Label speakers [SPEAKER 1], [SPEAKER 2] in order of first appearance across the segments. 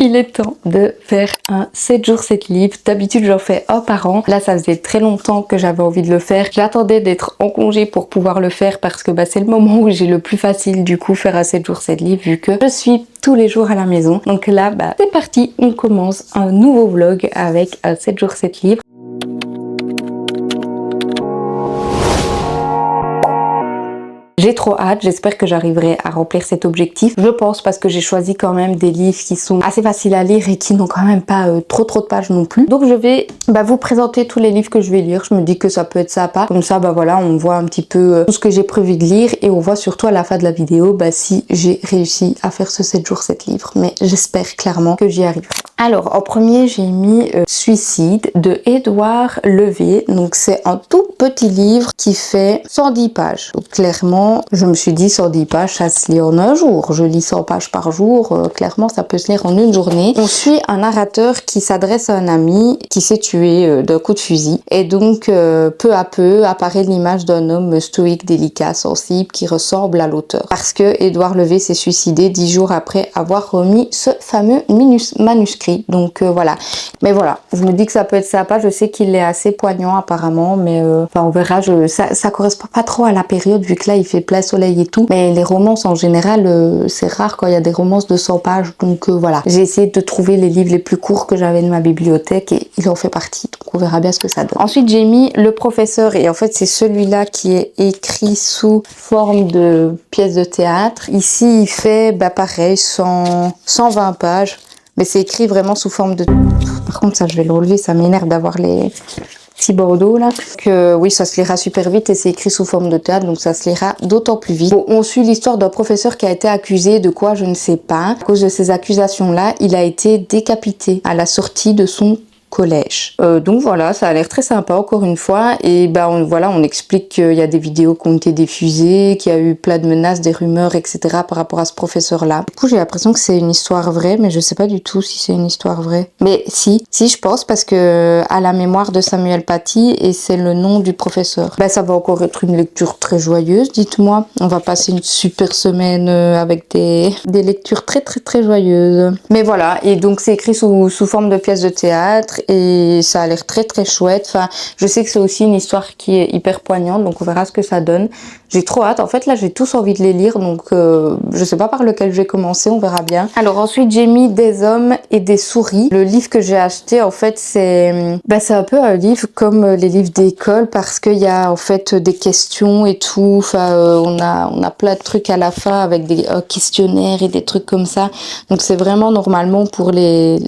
[SPEAKER 1] Il est temps de faire un 7 jours 7 livres. D'habitude j'en fais un par an. Là ça faisait très longtemps que j'avais envie de le faire. J'attendais d'être en congé pour pouvoir le faire parce que c'est le moment où j'ai le plus facile du coup faire un 7 jours 7 livres vu que je suis tous les jours à la maison. Donc là c'est parti, on commence un nouveau vlog avec un 7 jours 7 livres. J'ai trop hâte, j'espère que j'arriverai à remplir cet objectif. Je pense parce que j'ai choisi quand même des livres qui sont assez faciles à lire et qui n'ont quand même pas trop de pages non plus. Donc je vais vous présenter tous les livres que je vais lire. Je me dis que ça peut être sympa. Comme ça, voilà, on voit un petit peu tout ce que j'ai prévu de lire et on voit surtout à la fin de la vidéo si j'ai réussi à faire ce 7 jours 7 livres. Mais j'espère clairement que j'y arriverai. Alors en premier, j'ai mis Suicide de Édouard Levé. Donc c'est un tout petit livre qui fait 110 pages. Donc clairement, je me suis dit 110 pages, ça se lit en un jour. Je lis 100 pages par jour. Clairement, ça peut se lire en une journée. On suit un narrateur qui s'adresse à un ami qui s'est tué d'un coup de fusil. Et donc, peu à peu, apparaît l'image d'un homme stoïque, délicat, sensible, qui ressemble à l'auteur. Parce que Édouard Levé s'est suicidé 10 jours après avoir remis ce fameux manuscrit. Donc voilà. Mais voilà, je me dis que ça peut être sympa. Je sais qu'il est assez poignant apparemment, mais on verra. Ça correspond pas trop à la période vu que là, il fait plein soleil et tout, mais les romances en général c'est rare quand il y a des romances de 100 pages, donc voilà, j'ai essayé de trouver les livres les plus courts que j'avais de ma bibliothèque et il en fait partie, donc on verra bien ce que ça donne. Ensuite j'ai mis Le Professeur et en fait c'est celui-là qui est écrit sous forme de pièce de théâtre. Ici il fait pareil 120 pages, mais c'est écrit vraiment sous forme de... Par contre ça je vais le relever, ça m'énerve d'avoir les petit bordeaux là, que oui ça se lira super vite et c'est écrit sous forme de théâtre donc ça se lira d'autant plus vite. Bon, on suit l'histoire d'un professeur qui a été accusé de quoi je ne sais pas. À cause de ces accusations là, il a été décapité à la sortie de son collège. Donc voilà, ça a l'air très sympa encore une fois et on explique qu'il y a des vidéos qui ont été diffusées, qu'il y a eu plein de menaces, des rumeurs, etc. par rapport à ce professeur là. Du coup j'ai l'impression que c'est une histoire vraie, mais je sais pas du tout si c'est une histoire vraie. Mais si je pense, parce que à la mémoire de Samuel Paty et c'est le nom du professeur. Ça va encore être une lecture très joyeuse, dites-moi. On va passer une super semaine avec des lectures très très très joyeuses. Mais voilà, et donc c'est écrit sous forme de pièce de théâtre et ça a l'air très très chouette. Enfin, je sais que c'est aussi une histoire qui est hyper poignante, donc on verra ce que ça donne. J'ai trop hâte. En fait, là, j'ai tous envie de les lire, donc je sais pas par lequel je vais commencer, on verra bien. Alors ensuite, j'ai mis Des hommes et des souris. Le livre que j'ai acheté, en fait, c'est un peu un livre comme les livres d'école parce qu'il y a en fait des questions et tout. Enfin, on a plein de trucs à la fin avec des questionnaires et des trucs comme ça. Donc c'est vraiment normalement pour les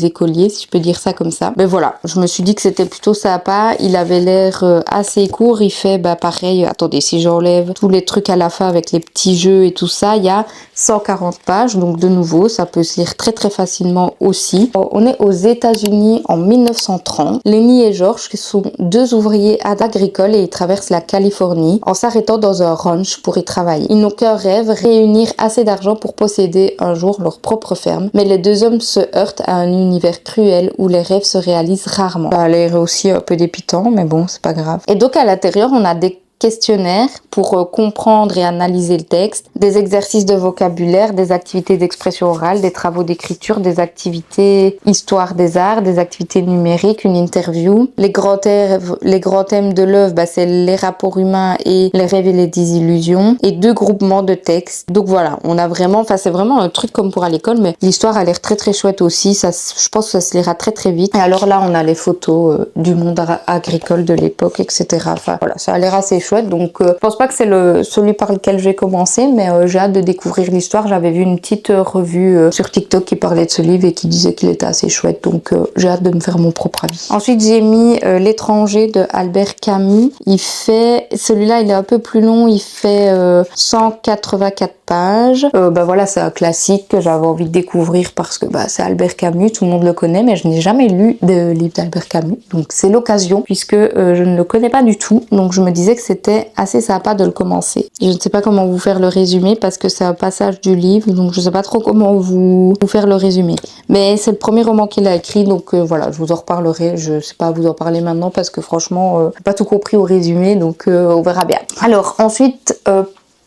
[SPEAKER 1] écoliers, si je peux dire ça comme ça. Mais voilà, je me suis dit que c'était plutôt sympa. Il avait l'air assez court. Il fait pareil. Attendez, si j'enlève tous les trucs à la fin avec les petits jeux et tout ça, il y a 140 pages. Donc de nouveau, ça peut se lire très très facilement aussi. On est aux États-Unis en 1930. Lenny et George sont deux ouvriers agricoles et ils traversent la Californie en s'arrêtant dans un ranch pour y travailler. Ils n'ont qu'un rêve, réunir assez d'argent pour posséder un jour leur propre ferme. Mais les deux hommes se heurtent à un univers cruel où les rêves se réalisent rarement. Ça a l'air aussi un peu dépitant, mais bon, c'est pas grave. Et donc à l'intérieur, on a des questionnaires pour comprendre et analyser le texte, des exercices de vocabulaire, des activités d'expression orale, des travaux d'écriture, des activités histoire des arts, des activités numériques, une interview. Les grands thèmes de l'œuvre, c'est les rapports humains et les rêves et les désillusions, et 2 groupements de textes. Donc voilà, on a vraiment, c'est vraiment un truc comme pour à l'école, mais l'histoire a l'air très très chouette aussi. Je pense que ça se lira très très vite. Et alors là, on a les photos du monde agricole de l'époque, etc. Enfin voilà, ça a l'air assez chouette, donc je pense pas que c'est celui par lequel j'ai commencé, mais j'ai hâte de découvrir l'histoire. J'avais vu une petite revue sur TikTok qui parlait de ce livre et qui disait qu'il était assez chouette, donc j'ai hâte de me faire mon propre avis. Ensuite j'ai mis L'étranger de Albert Camus. Celui-là il est un peu plus long, il fait 184 pages. Voilà, c'est un classique que j'avais envie de découvrir parce que c'est Albert Camus, tout le monde le connaît, mais je n'ai jamais lu de livre d'Albert Camus, donc c'est l'occasion puisque je ne le connais pas du tout, donc je me disais que c'était assez sympa de le commencer. Je ne sais pas comment vous faire le résumé parce que c'est un passage du livre, donc je sais pas trop comment vous faire le résumé. Mais c'est le premier roman qu'il a écrit, donc voilà, je vous en reparlerai. Je sais pas vous en parler maintenant parce que franchement, j'ai pas tout compris au résumé, donc on verra bien. Alors ensuite,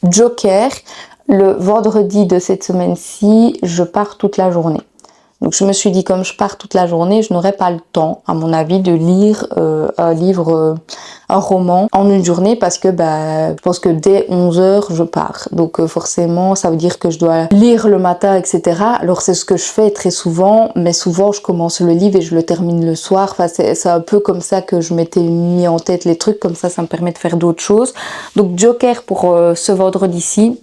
[SPEAKER 1] Joker, le vendredi de cette semaine-ci, je pars toute la journée. Donc je me suis dit, comme je pars toute la journée, je n'aurais pas le temps, à mon avis, de lire un livre, un roman en une journée parce que je pense que dès 11h, je pars. Donc forcément, ça veut dire que je dois lire le matin, etc. Alors c'est ce que je fais très souvent, mais souvent je commence le livre et je le termine le soir. Enfin, c'est un peu comme ça que je m'étais mis en tête les trucs, comme ça me permet de faire d'autres choses. Donc Joker pour ce vendredi-ci.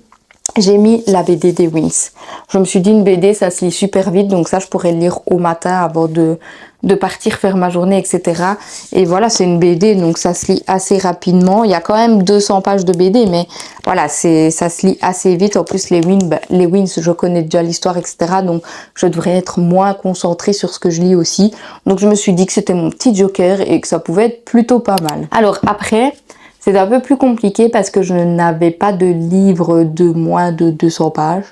[SPEAKER 1] J'ai mis la BD des Wings. Je me suis dit une BD ça se lit super vite, donc ça je pourrais le lire au matin avant de partir faire ma journée, etc. Et voilà, c'est une BD donc ça se lit assez rapidement. Il y a quand même 200 pages de BD, mais voilà, ça se lit assez vite. En plus les Wings je connais déjà l'histoire, etc. Donc je devrais être moins concentrée sur ce que je lis aussi. Donc je me suis dit que c'était mon petit Joker et que ça pouvait être plutôt pas mal. Alors après, c'est un peu plus compliqué parce que je n'avais pas de livre de moins de 200 pages.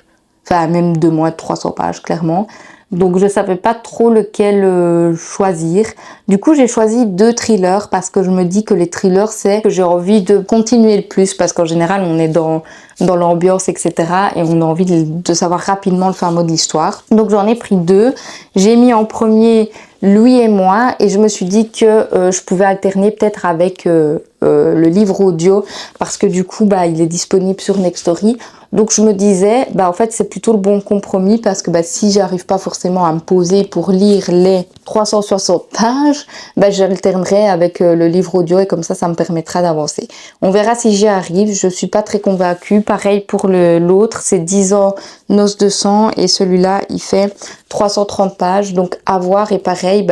[SPEAKER 1] Enfin, même de moins de 300 pages, clairement. Donc, je savais pas trop lequel choisir. Du coup, j'ai choisi 2 thrillers parce que je me dis que les thrillers, c'est que j'ai envie de continuer le plus. Parce qu'en général, on est dans l'ambiance, etc. Et on a envie de savoir rapidement le fin mot de l'histoire. Donc, j'en ai pris 2. J'ai mis en premier Louis et moi. Et je me suis dit que je pouvais alterner peut-être avec le livre audio. Parce que du coup, il est disponible sur Nextory. Donc je me disais, en fait c'est plutôt le bon compromis parce que si j'arrive pas forcément à me poser pour lire les 360 pages, j'alternerai avec le livre audio et comme ça me permettra d'avancer. On verra si j'y arrive, je suis pas très convaincue. Pareil pour l'autre, c'est 10 ans Noces de sang et celui-là il fait 330 pages, donc à voir. Et pareil,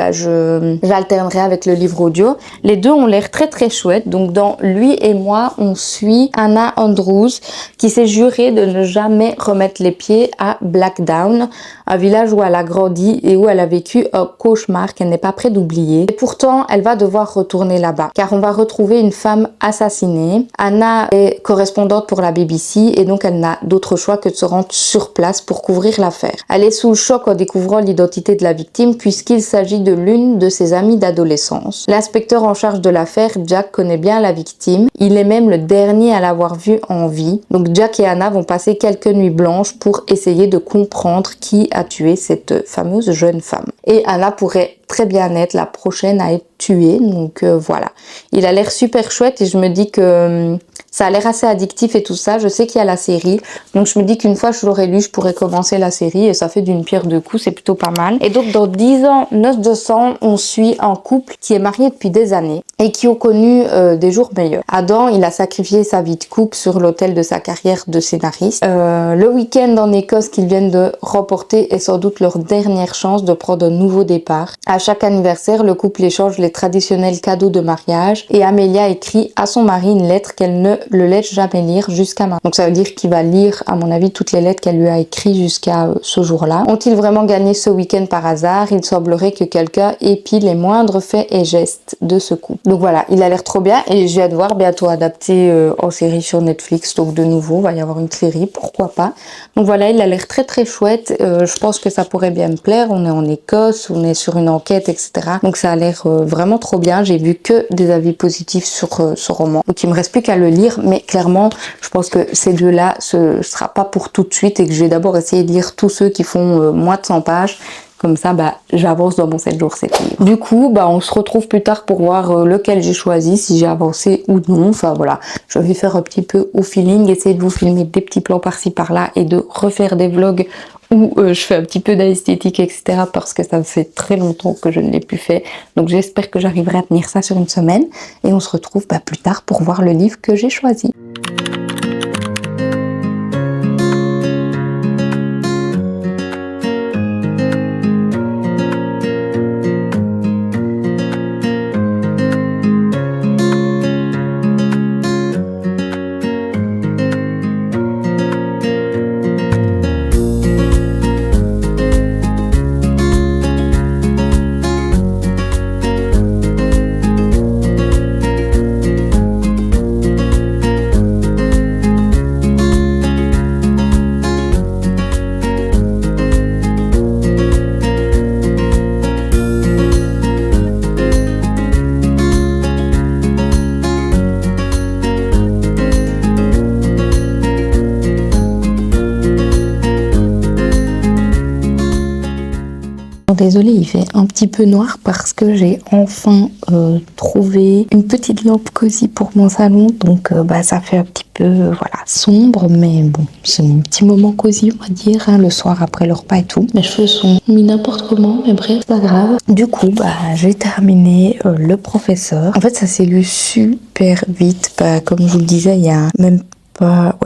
[SPEAKER 1] j'alternerai avec le livre audio. Les deux ont l'air très très chouettes. Donc dans Lui et moi, on suit Anna Andrews qui s'est jurée de ne jamais remettre les pieds à Blackdown, un village où elle a grandi et où elle a vécu un cauchemar qu'elle n'est pas prête d'oublier. Et pourtant, elle va devoir retourner là-bas, car on va retrouver une femme assassinée. Anna est correspondante pour la BBC et donc elle n'a d'autre choix que de se rendre sur place pour couvrir l'affaire. Elle est sous le choc en découvrant l'identité de la victime puisqu'il s'agit de l'une de ses amies d'adolescence. L'inspecteur en charge de l'affaire, Jack, connaît bien la victime. Il est même le dernier à l'avoir vue en vie. Donc Jack et Anna vont passer quelques nuits blanches pour essayer de comprendre qui a tué cette fameuse jeune femme. Et Anna pourrait très bien être la prochaine à être tuée. Donc voilà. Il a l'air super chouette et je me dis que ça a l'air assez addictif et tout ça. Je sais qu'il y a la série. Donc je me dis qu'une fois je l'aurai lu, je pourrais commencer la série et ça fait d'une pierre deux coups. C'est plutôt pas mal. Et donc dans 10 ans Noces de sang, on suit un couple qui est marié depuis des années et qui ont connu des jours meilleurs. Adam, il a sacrifié sa vie de couple sur l'autel de sa carrière de scénariste. Le week-end en Écosse qu'ils viennent de remporter est sans doute leur dernière chance de prendre un nouveau départ. À chaque anniversaire, le couple échange les traditionnels cadeaux de mariage et Amelia écrit à son mari une lettre qu'elle ne le laisse jamais lire jusqu'à maintenant. Donc ça veut dire qu'il va lire, à mon avis, toutes les lettres qu'elle lui a écrites jusqu'à ce jour-là. Ont-ils vraiment gagné ce week-end par hasard? Il semblerait que quelqu'un épie les moindres faits et gestes de ce couple. Donc voilà, il a l'air trop bien et je viens de voir bientôt adapté en série sur Netflix. Donc de nouveau, il va y avoir une série, pourquoi pas. Donc voilà, il a l'air très très chouette. Je pense que ça pourrait bien me plaire. On est en Écosse, on est sur une enquête, etc. Donc ça a l'air vraiment trop bien. J'ai vu que des avis positifs sur ce roman. Donc il me reste plus qu'à le lire, mais clairement, je pense que ces deux-là, ce sera pas pour tout de suite et que je vais d'abord essayer de lire tous ceux qui font moins de 100 pages. Comme ça, j'avance dans mon 7 jours 7 livres. Du coup, on se retrouve plus tard pour voir lequel j'ai choisi, si j'ai avancé ou non. Enfin voilà, je vais faire un petit peu au feeling, essayer de vous filmer des petits plans par-ci par-là et de refaire des vlogs où je fais un petit peu d'esthétique, etc. parce que ça fait très longtemps que je ne l'ai plus fait. Donc j'espère que j'arriverai à tenir ça sur une semaine. Et on se retrouve plus tard pour voir le livre que j'ai choisi. Désolée, il fait un petit peu noir parce que j'ai enfin trouvé une petite lampe cosy pour mon salon. Donc ça fait un petit peu voilà, sombre, mais bon, c'est mon petit moment cosy, on va dire, hein, le soir après le repas et tout. Mes cheveux sont mis n'importe comment, mais bref, pas grave. Du coup, j'ai terminé le professeur. En fait, ça s'est lu super vite. Comme je vous le disais, il y a même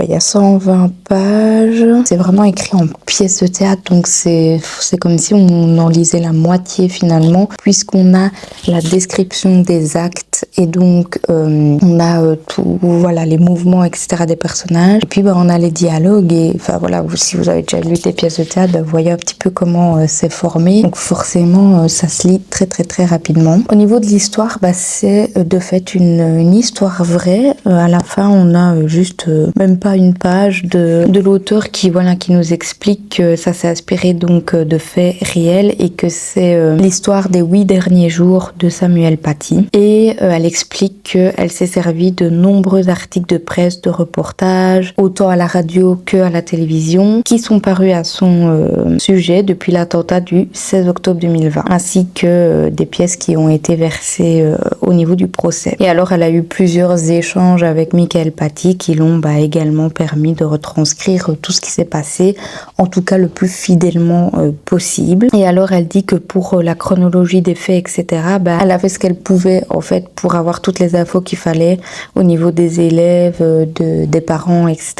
[SPEAKER 1] il y a 120 pages. C'est vraiment écrit en pièce de théâtre, donc c'est comme si on en lisait la moitié finalement, puisqu'on a la description des actes et donc on a tout, voilà, les mouvements, etc. des personnages. Et puis on a les dialogues et enfin voilà, si vous avez déjà lu des pièces de théâtre, vous voyez un petit peu comment c'est formé. Donc forcément, ça se lit très très très rapidement. Au niveau de l'histoire, c'est de fait une histoire vraie. À la fin, on a juste même pas une page de l'auteur qui nous explique que ça s'est inspiré donc de faits réels et que c'est l'histoire des 8 derniers jours de Samuel Paty. Et elle explique qu'elle s'est servie de nombreux articles de presse, de reportages, autant à la radio que à la télévision, qui sont parus à son sujet depuis l'attentat du 16 octobre 2020, ainsi que des pièces qui ont été versées au niveau du procès. Et alors elle a eu plusieurs échanges avec Michael Paty qui l'ont également permis de retranscrire tout ce qui s'est passé, en tout cas le plus fidèlement possible. Et alors elle dit que pour la chronologie des faits, etc., elle a fait ce qu'elle pouvait en fait pour avoir toutes les infos qu'il fallait au niveau des élèves, des parents, etc.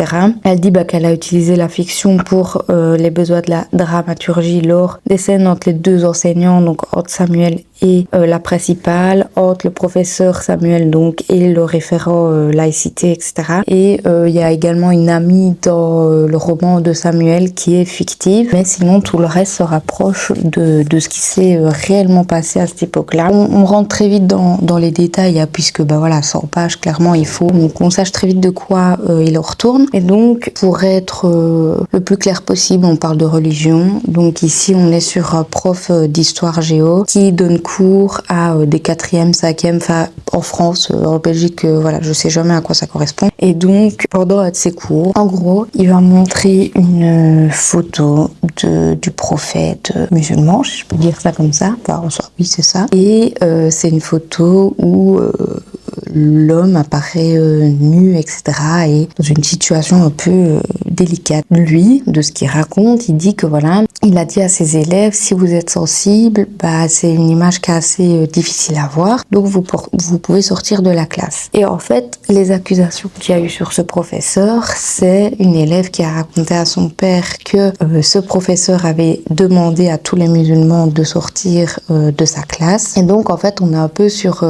[SPEAKER 1] Elle dit qu'elle a utilisé la fiction pour les besoins de la dramaturgie lors des scènes entre les deux enseignants, donc entre Samuel et la principale, entre le professeur Samuel donc et le référent laïcité, etc. Et il y a également une amie dans le roman de Samuel qui est fictive, mais sinon tout le reste se rapproche de ce qui s'est réellement passé à cette époque-là. On rentre très vite dans les détails, hein, puisque 100 pages, clairement il faut qu'on sache très vite de quoi il retourne. Et donc pour être le plus clair possible, on parle de religion. Donc ici on est sur un prof d'histoire géo qui donne cours à des 4e, 5e, enfin en France, en Belgique, je sais jamais à quoi ça correspond. Et donc pendant un de ses cours, en gros, il va montrer une photo du prophète musulman, si je peux dire ça comme ça. Enfin, oui, c'est ça. Et c'est une photo où l'homme apparaît nu, etc. et dans une situation un peu délicate. Lui, de ce qu'il raconte, il dit que il a dit à ses élèves, si vous êtes sensible, c'est une image qui est assez difficile à voir, donc vous pouvez sortir de la classe. Et en fait, les accusations qu'il y a eu sur ce professeur, c'est une élève qui a raconté à son père que ce professeur avait demandé à tous les musulmans de sortir de sa classe. Et donc en fait, on est un peu sur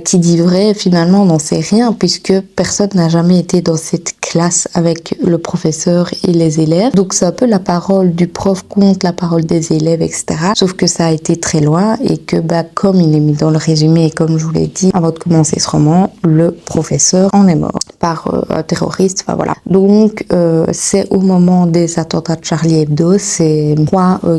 [SPEAKER 1] qui dit vrai, finalement on n'en sait rien, puisque personne n'a jamais été dans cette classe avec le professeur et les élèves. Donc c'est un peu la parole du prof contre la parole des élèves, etc. Sauf que ça a été très loin et que comme il est mis dans le résumé et comme je vous l'ai dit avant de commencer ce roman, le professeur en est mort par un terroriste, enfin voilà. Donc c'est au moment des attentats de Charlie Hebdo, c'est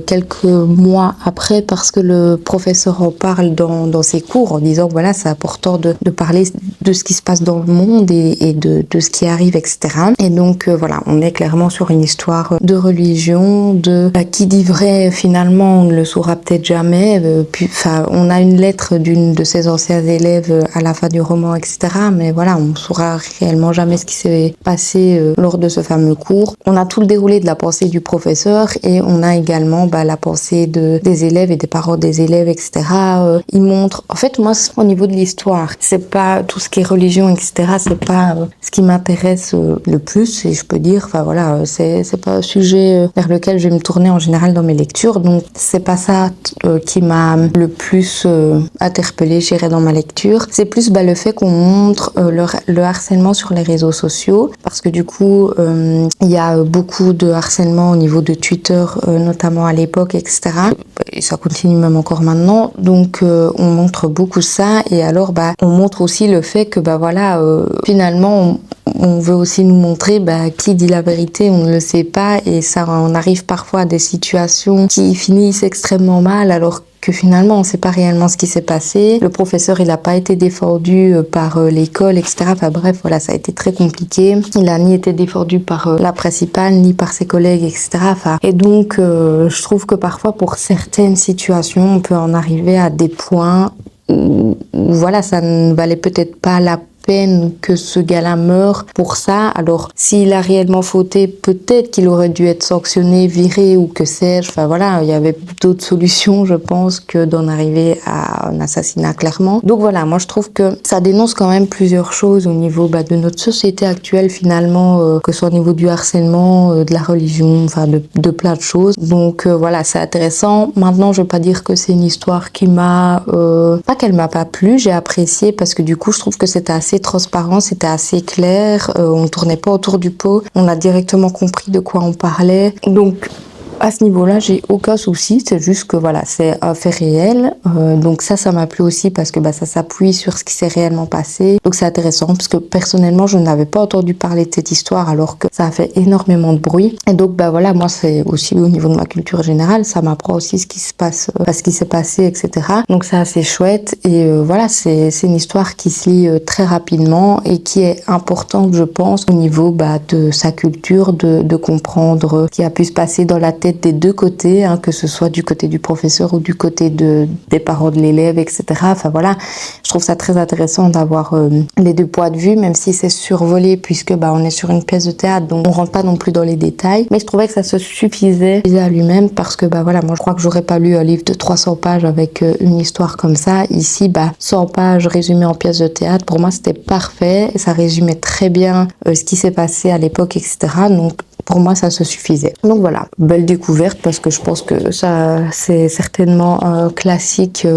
[SPEAKER 1] quelques mois après, parce que le professeur en parle dans ses cours en disant c'est important de parler de ce qui se passe dans le monde et de ce qui arrive, etc. Et donc on est clairement sur une histoire de religion, de qui dit vrai, finalement on ne le saura peut-être jamais. On a une lettre d'une de ses anciens élèves à la fin du roman, etc. Mais on ne saura réellement jamais ce qui s'est passé lors de ce fameux cours. On a tout le déroulé de la pensée du professeur et on a également la pensée des élèves et des parents des élèves, etc. Il montre, en fait moi au niveau de l'histoire, c'est pas tout ce qui est religion, etc. C'est pas ce qui m'intéresse le plus, si je peux dire. C'est pas un sujet vers lequel je vais me tourner en général dans mes lectures, donc c'est pas ça qui m'a le plus interpellée, je dirais, dans ma lecture. C'est plus le fait qu'on montre le harcèlement sur les réseaux sociaux, parce que du coup il y a beaucoup de harcèlement au niveau de Twitter, notamment à l'époque, etc. Et ça continue même encore maintenant. Donc on montre beaucoup ça, et alors on montre aussi le fait que finalement on veut aussi nous montrer qui dit la vérité, on ne le sait pas, et ça, on arrive parfois à des situations qui finissent extrêmement mal alors que finalement on ne sait pas réellement ce qui s'est passé. Le professeur il n'a pas été défendu par l'école, etc. Enfin bref, voilà, ça a été très compliqué. Il n'a ni été défendu par la principale, ni par ses collègues, etc. Et donc je trouve que parfois pour certaines situations, on peut en arriver à des points où voilà, ça ne valait peut-être pas la peine que ce gars-là meure pour ça. Alors, s'il a réellement fauté, peut-être qu'il aurait dû être sanctionné, viré ou que sais-je. Enfin voilà, il y avait d'autres solutions, je pense, que d'en arriver à un assassinat, clairement. Donc voilà, moi je trouve que ça dénonce quand même plusieurs choses au niveau de notre société actuelle, finalement, que ce soit au niveau du harcèlement, de la religion, enfin de plein de choses. Donc voilà, c'est intéressant. Maintenant, je vais pas dire que c'est une histoire qui m'a... pas qu'elle m'a pas plu, j'ai apprécié parce que du coup, je trouve que c'était assez transparent, c'était assez clair, on tournait pas autour du pot, on a directement compris de quoi on parlait. Donc à ce niveau-là, j'ai aucun souci, c'est juste que voilà, c'est un fait réel. Donc ça m'a plu aussi parce que ça s'appuie sur ce qui s'est réellement passé. Donc c'est intéressant parce que personnellement, je n'avais pas entendu parler de cette histoire alors que ça a fait énormément de bruit. Et donc voilà, moi c'est aussi au niveau de ma culture générale, ça m'apprend aussi ce qui se passe, ce qui s'est passé, etc. Donc c'est assez chouette et voilà, c'est une histoire qui se lit très rapidement et qui est importante, je pense, au niveau de sa culture, de comprendre ce qui a pu se passer dans la tête des deux côtés, que ce soit du côté du professeur ou du côté des parents de l'élève, etc. Enfin voilà, je trouve ça très intéressant d'avoir les deux points de vue, même si c'est survolé puisque on est sur une pièce de théâtre, donc on rentre pas non plus dans les détails. Mais je trouvais que ça se suffisait à lui-même parce que voilà, moi je crois que j'aurais pas lu un livre de 300 pages avec une histoire comme ça. Ici, 100 pages résumées en pièce de théâtre, pour moi c'était parfait et ça résumait très bien ce qui s'est passé à l'époque, etc. Donc pour moi, ça se suffisait. Donc voilà, belle découverte parce que je pense que ça, c'est certainement un classique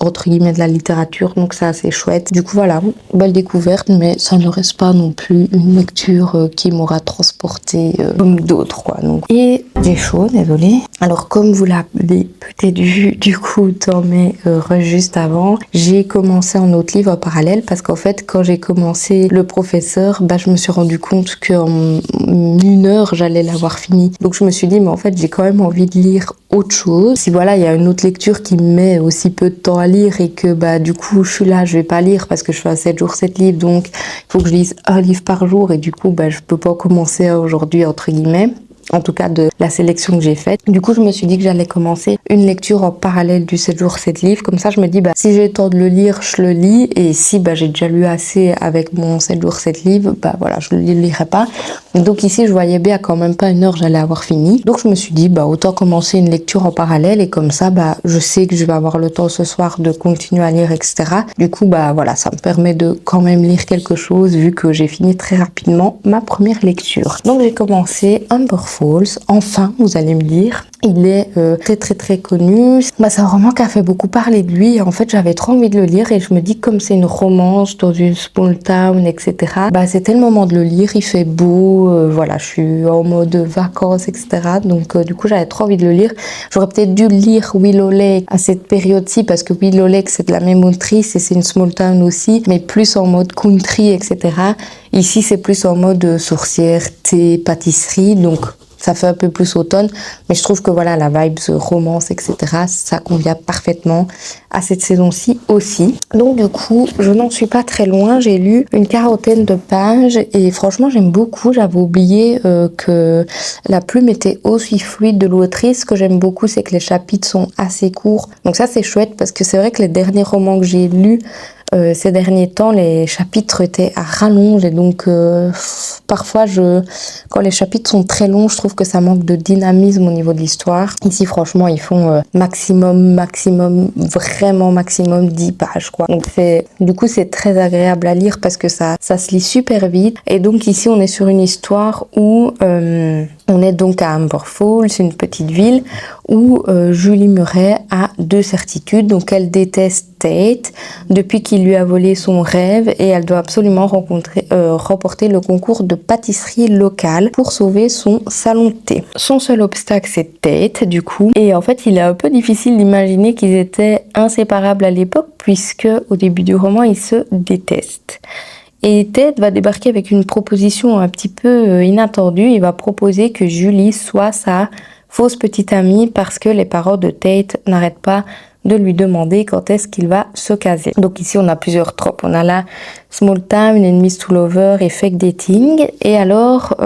[SPEAKER 1] entre guillemets de la littérature, donc c'est assez chouette. Du coup voilà, belle découverte, mais ça ne reste pas non plus une lecture qui m'aura transportée comme d'autres quoi. Donc. Et j'ai chaud, désolée. Alors comme vous l'avez peut-être vu du coup dans mes juste avant, j'ai commencé un autre livre en parallèle parce qu'en fait quand j'ai commencé Le Professeur, je me suis rendu compte qu'en 1 heure j'allais l'avoir fini. Donc je me suis dit mais en fait j'ai quand même envie de lire autre chose. Si voilà, il y a une autre lecture qui me met aussi peu de temps à lire et que du coup je suis là, je vais pas lire parce que je fais à 7 jours 7 livres, donc il faut que je lise un livre par jour et du coup je peux pas commencer aujourd'hui entre guillemets. En tout cas de la sélection que j'ai faite. Du coup, je me suis dit que j'allais commencer une lecture en parallèle du 7 jours 7 livres. Comme ça, je me dis, si j'ai le temps de le lire, je le lis. Et si j'ai déjà lu assez avec mon 7 jours 7 livres, voilà, je le lirai pas. Donc ici, je voyais bien quand même pas 1 heure, j'allais avoir fini. Donc je me suis dit, autant commencer une lecture en parallèle. Et comme ça, je sais que je vais avoir le temps ce soir de continuer à lire, etc. Du coup, voilà, ça me permet de quand même lire quelque chose vu que j'ai fini très rapidement ma première lecture. Donc j'ai commencé Amber Falls. Enfin, vous allez me dire, il est très très très connu. C'est un roman qui a fait beaucoup parler de lui. En fait, j'avais trop envie de le lire et je me dis comme c'est une romance dans une small town, etc. C'était le moment de le lire. Il fait beau. Voilà, je suis en mode vacances, etc. Donc du coup, j'avais trop envie de le lire. J'aurais peut-être dû lire Willow Lake à cette période-ci parce que Willow Lake, c'est de la même autrice et c'est une small town aussi, mais plus en mode country, etc. Ici, c'est plus en mode sorcière, thé, pâtisserie. Donc ça fait un peu plus automne, mais je trouve que voilà, la vibe romance, etc., ça convient parfaitement à cette saison-ci aussi. Donc du coup, je n'en suis pas très loin, j'ai lu une 40aine de pages et franchement, j'aime beaucoup. J'avais oublié que la plume était aussi fluide de l'autrice. Ce que j'aime beaucoup, c'est que les chapitres sont assez courts. Donc ça, c'est chouette parce que c'est vrai que les derniers romans que j'ai lus, ces derniers temps, les chapitres étaient à rallonge et donc parfois quand les chapitres sont très longs, je trouve que ça manque de dynamisme au niveau de l'histoire. Ici franchement ils font vraiment maximum 10 pages quoi. Donc du coup c'est très agréable à lire parce que ça se lit super vite. Et donc ici on est sur une histoire où on est donc à Amber Falls, une petite ville où Julie Murray a 2 certitudes. Donc elle déteste Tate depuis qu'il lui a volé son rêve et elle doit absolument remporter le concours de pâtisserie locale pour sauver son salon de thé. Son seul obstacle c'est Tate du coup et en fait il est un peu difficile d'imaginer qu'ils étaient inséparables à l'époque puisque au début du roman ils se détestent. Et Tate va débarquer avec une proposition un petit peu inattendue. Il va proposer que Julie soit sa fausse petite amie parce que les parents de Tate n'arrêtent pas de lui demander quand est-ce qu'il va se caser. Donc ici, on a plusieurs tropes. On a la small time, enemies to lover et fake dating. Et alors,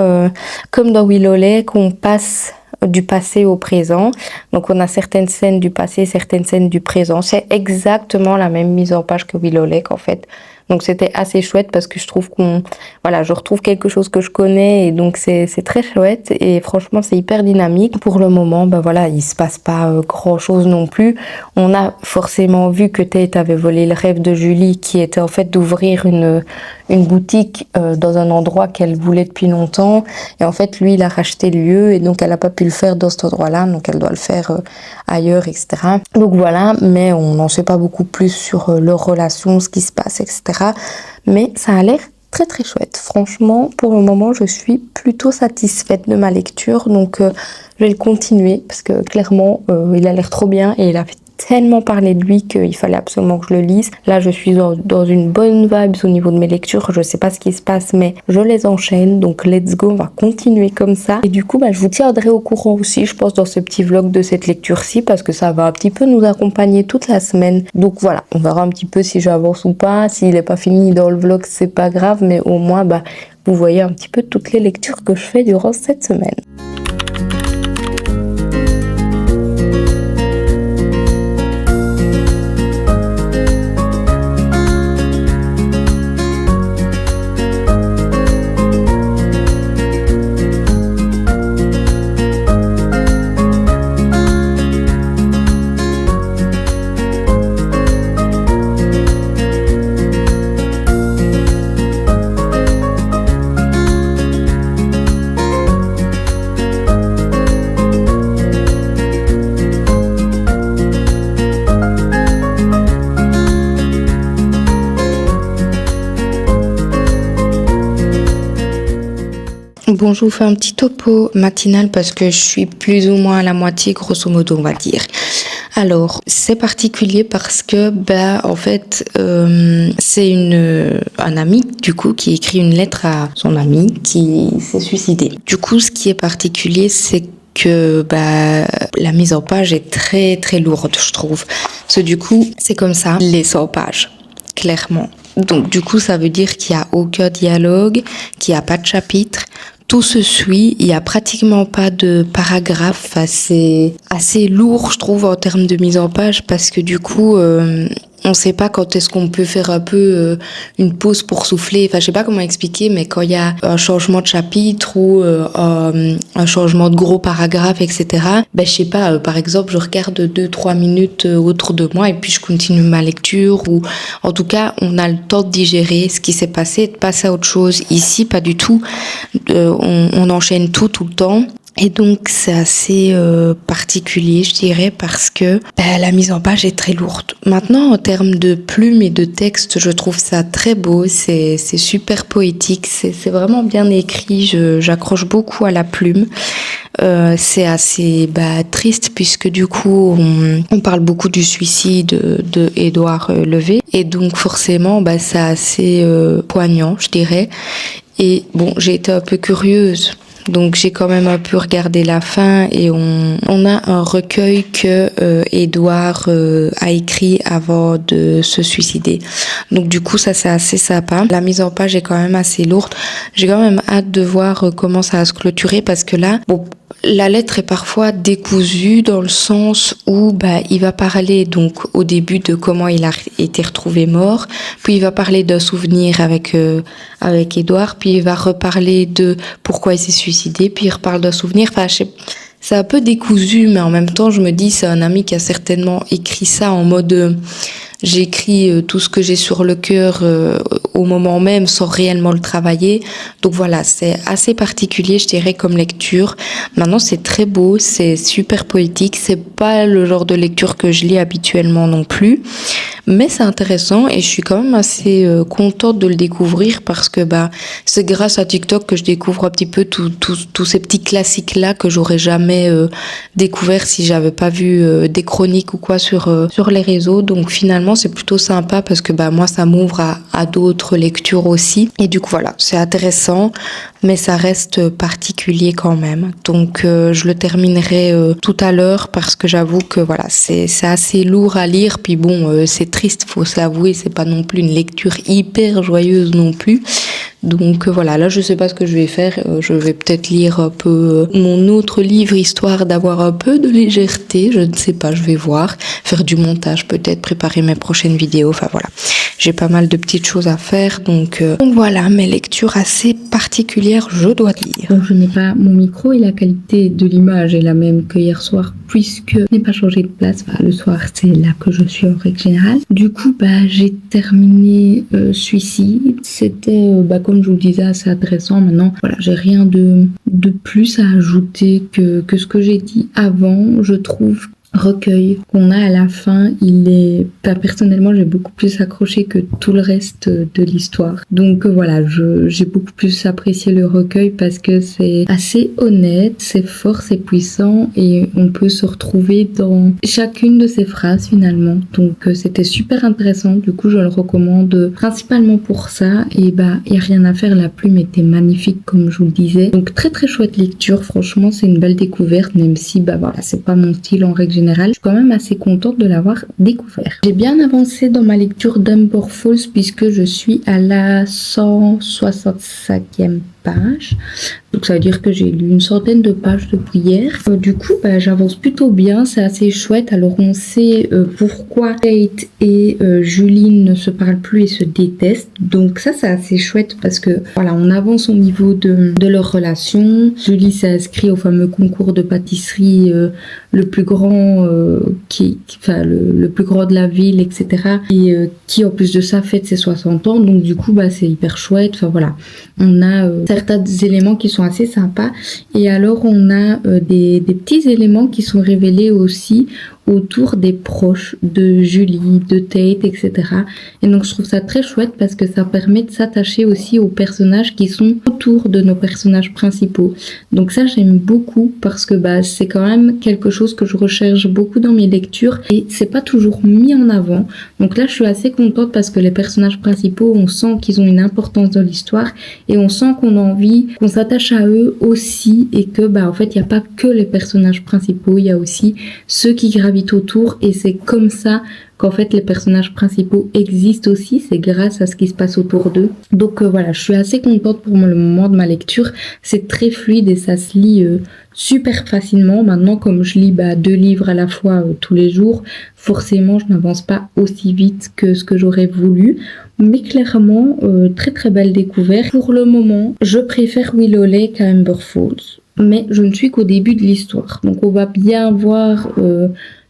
[SPEAKER 1] comme dans Willow Lake, on passe du passé au présent. Donc on a certaines scènes du passé, certaines scènes du présent. C'est exactement la même mise en page que Willow Lake en fait. Donc c'était assez chouette parce que je trouve je retrouve quelque chose que je connais et donc c'est très chouette et franchement c'est hyper dynamique. Pour le moment, il se passe pas grand chose non plus. On a forcément vu que Tate avait volé le rêve de Julie qui était en fait d'ouvrir une boutique dans un endroit qu'elle voulait depuis longtemps et en fait lui il a racheté le lieu et donc elle a pas pu le faire dans cet endroit-là donc elle doit le faire ailleurs, etc. Donc voilà, mais on n'en sait pas beaucoup plus sur leur relation, ce qui se passe, etc. Mais ça a l'air très très chouette. Franchement, pour le moment, je suis plutôt satisfaite de ma lecture. Donc, je vais le continuer parce que clairement, il a l'air trop bien et il a fait tellement parler de lui qu'il fallait absolument que je le lise. Là, je suis dans une bonne vibe au niveau de mes lectures. Je sais pas ce qui se passe, mais je les enchaîne. Donc, let's go, on va continuer comme ça. Et du coup, je vous tiendrai au courant aussi, je pense, dans ce petit vlog de cette lecture-ci parce que ça va un petit peu nous accompagner toute la semaine. Donc voilà, on verra un petit peu si j'avance ou pas. S'il n'est pas fini dans le vlog, c'est pas grave, mais au moins, vous voyez un petit peu toutes les lectures que je fais durant cette semaine. Bon, je vous fais un petit topo matinal parce que je suis plus ou moins à la moitié, grosso modo, on va dire. Alors, c'est particulier parce que, en fait, c'est un ami, du coup, qui écrit une lettre à son ami qui s'est suicidé. Du coup, ce qui est particulier, c'est que la mise en page est très, très lourde, je trouve. Parce que du coup, c'est comme ça, les 100 pages, clairement. Donc, du coup, ça veut dire qu'il n'y a aucun dialogue, qu'il n'y a pas de chapitre. Tout se suit, il y a pratiquement pas de paragraphe, assez lourd je trouve en termes de mise en page parce que du coup on sait pas quand est-ce qu'on peut faire un peu une pause pour souffler, enfin je sais pas comment expliquer, mais quand il y a un changement de chapitre ou un changement de gros paragraphe, etc. Je sais pas, par exemple je regarde 2-3 minutes autour de moi et puis je continue ma lecture ou en tout cas on a le temps de digérer ce qui s'est passé et de passer à autre chose. Ici pas du tout, on enchaîne tout le temps. Et donc c'est assez particulier, je dirais, parce que la mise en page est très lourde. Maintenant, en termes de plumes et de texte, je trouve ça très beau, c'est super poétique, c'est vraiment bien écrit, j'accroche beaucoup à la plume. C'est assez triste puisque du coup on parle beaucoup du suicide de Édouard Levé et donc forcément c'est assez poignant, je dirais. Et bon, j'ai été un peu curieuse. Donc j'ai quand même un peu regardé la fin et on a un recueil que Édouard a écrit avant de se suicider. Donc du coup ça c'est assez sympa. La mise en page est quand même assez lourde. J'ai quand même hâte de voir comment ça va se clôturer parce que là, la lettre est parfois décousue dans le sens où il va parler donc au début de comment il a été retrouvé mort, puis il va parler d'un souvenir avec Édouard, puis il va reparler de pourquoi il s'est suicidé, puis il reparle d'un souvenir. C'est un peu décousu, mais en même temps je me dis c'est un ami qui a certainement écrit ça en mode j'écris tout ce que j'ai sur le cœur au moment même sans réellement le travailler. Donc voilà, c'est assez particulier, je dirais, comme lecture. Maintenant, c'est très beau, c'est super poétique. C'est pas le genre de lecture que je lis habituellement non plus. mais c'est intéressant et je suis quand même assez contente de le découvrir parce que c'est grâce à TikTok que je découvre un petit peu tous ces petits classiques là que j'aurais jamais découvert si j'avais pas vu des chroniques ou quoi sur les réseaux. Donc finalement c'est plutôt sympa parce que moi ça m'ouvre à d'autres lectures aussi et du coup voilà, c'est intéressant mais ça reste particulier quand même. Donc je le terminerai tout à l'heure parce que j'avoue que voilà, c'est assez lourd à lire, puis bon c'est triste, faut se l'avouer, c'est pas non plus une lecture hyper joyeuse non plus. Donc voilà, là je sais pas ce que je vais faire, je vais peut-être lire un peu mon autre livre histoire d'avoir un peu de légèreté, je ne sais pas, je vais voir, faire du montage peut-être, préparer mes prochaines vidéos, enfin voilà. J'ai pas mal de petites choses à faire, donc voilà, mes lectures assez particulières, je dois dire. Donc je n'ai pas mon micro et la qualité de l'image est la même que hier soir, puisque je n'ai pas changé de place. Enfin, le soir, c'est là que je suis en règle générale. Du coup, j'ai terminé Suicide. C'était, comme je vous le disais, assez intéressant. Maintenant, voilà, j'ai rien de plus à ajouter que ce que j'ai dit avant. Je trouve recueil qu'on a à la fin, il est personnellement j'ai beaucoup plus accroché que tout le reste de l'histoire, donc voilà, j'ai beaucoup plus apprécié le recueil parce que c'est assez honnête, c'est fort, c'est puissant et on peut se retrouver dans chacune de ces phrases finalement, donc c'était super intéressant. Du coup je le recommande principalement pour ça et y a rien à faire, la plume était magnifique comme je vous le disais, donc très très chouette lecture, franchement c'est une belle découverte, même si voilà, c'est pas mon style en règle générale. Je suis quand même assez contente de l'avoir découvert. J'ai bien avancé dans ma lecture d'Amber Falls puisque je suis à la 165e page. Donc ça veut dire que j'ai lu une centaine de pages depuis hier. Du coup, j'avance plutôt bien, c'est assez chouette. Alors on sait pourquoi Kate et Julie ne se parlent plus et se détestent. Donc ça c'est assez chouette parce que voilà, on avance au niveau de leur relation. Julie s'est inscrite au fameux concours de pâtisserie le plus grand le plus grand de la ville, etc. Et qui en plus de ça fête ses 60 ans. Donc du coup c'est hyper chouette. Enfin voilà, on a certains éléments qui sont assez sympas et alors on a des petits éléments qui sont révélés aussi autour des proches de Julie, de Tate, etc. Et donc je trouve ça très chouette parce que ça permet de s'attacher aussi aux personnages qui sont autour de nos personnages principaux. Donc ça j'aime beaucoup parce que c'est quand même quelque chose que je recherche beaucoup dans mes lectures et c'est pas toujours mis en avant. Donc là je suis assez contente parce que les personnages principaux, on sent qu'ils ont une importance dans l'histoire et on sent qu'on a envie qu'on s'attache à eux aussi et que en fait il n'y a pas que les personnages principaux, il y a aussi ceux qui gravitent autour et c'est comme ça qu'en fait les personnages principaux existent aussi, c'est grâce à ce qui se passe autour d'eux. Donc voilà, je suis assez contente pour le moment de ma lecture, c'est très fluide et ça se lit super facilement. Maintenant comme je lis 2 livres à la fois tous les jours, forcément je n'avance pas aussi vite que ce que j'aurais voulu, mais clairement très très belle découverte. Pour le moment, je préfère Willow Lake à Amber Falls, mais je ne suis qu'au début de l'histoire, donc on va bien voir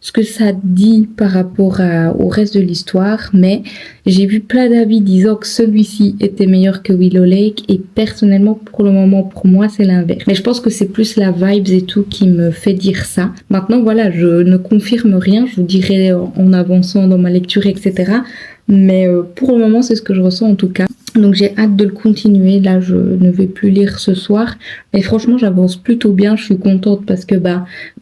[SPEAKER 1] ce que ça dit par rapport au reste de l'histoire, mais j'ai vu plein d'avis disant que celui-ci était meilleur que Willow Lake et personnellement pour le moment pour moi c'est l'inverse. Mais je pense que c'est plus la vibes et tout qui me fait dire ça. Maintenant voilà, je ne confirme rien, je vous dirai en avançant dans ma lecture etc. Mais pour le moment c'est ce que je ressens en tout cas. Donc j'ai hâte de le continuer, là je ne vais plus lire ce soir, mais franchement j'avance plutôt bien, je suis contente parce que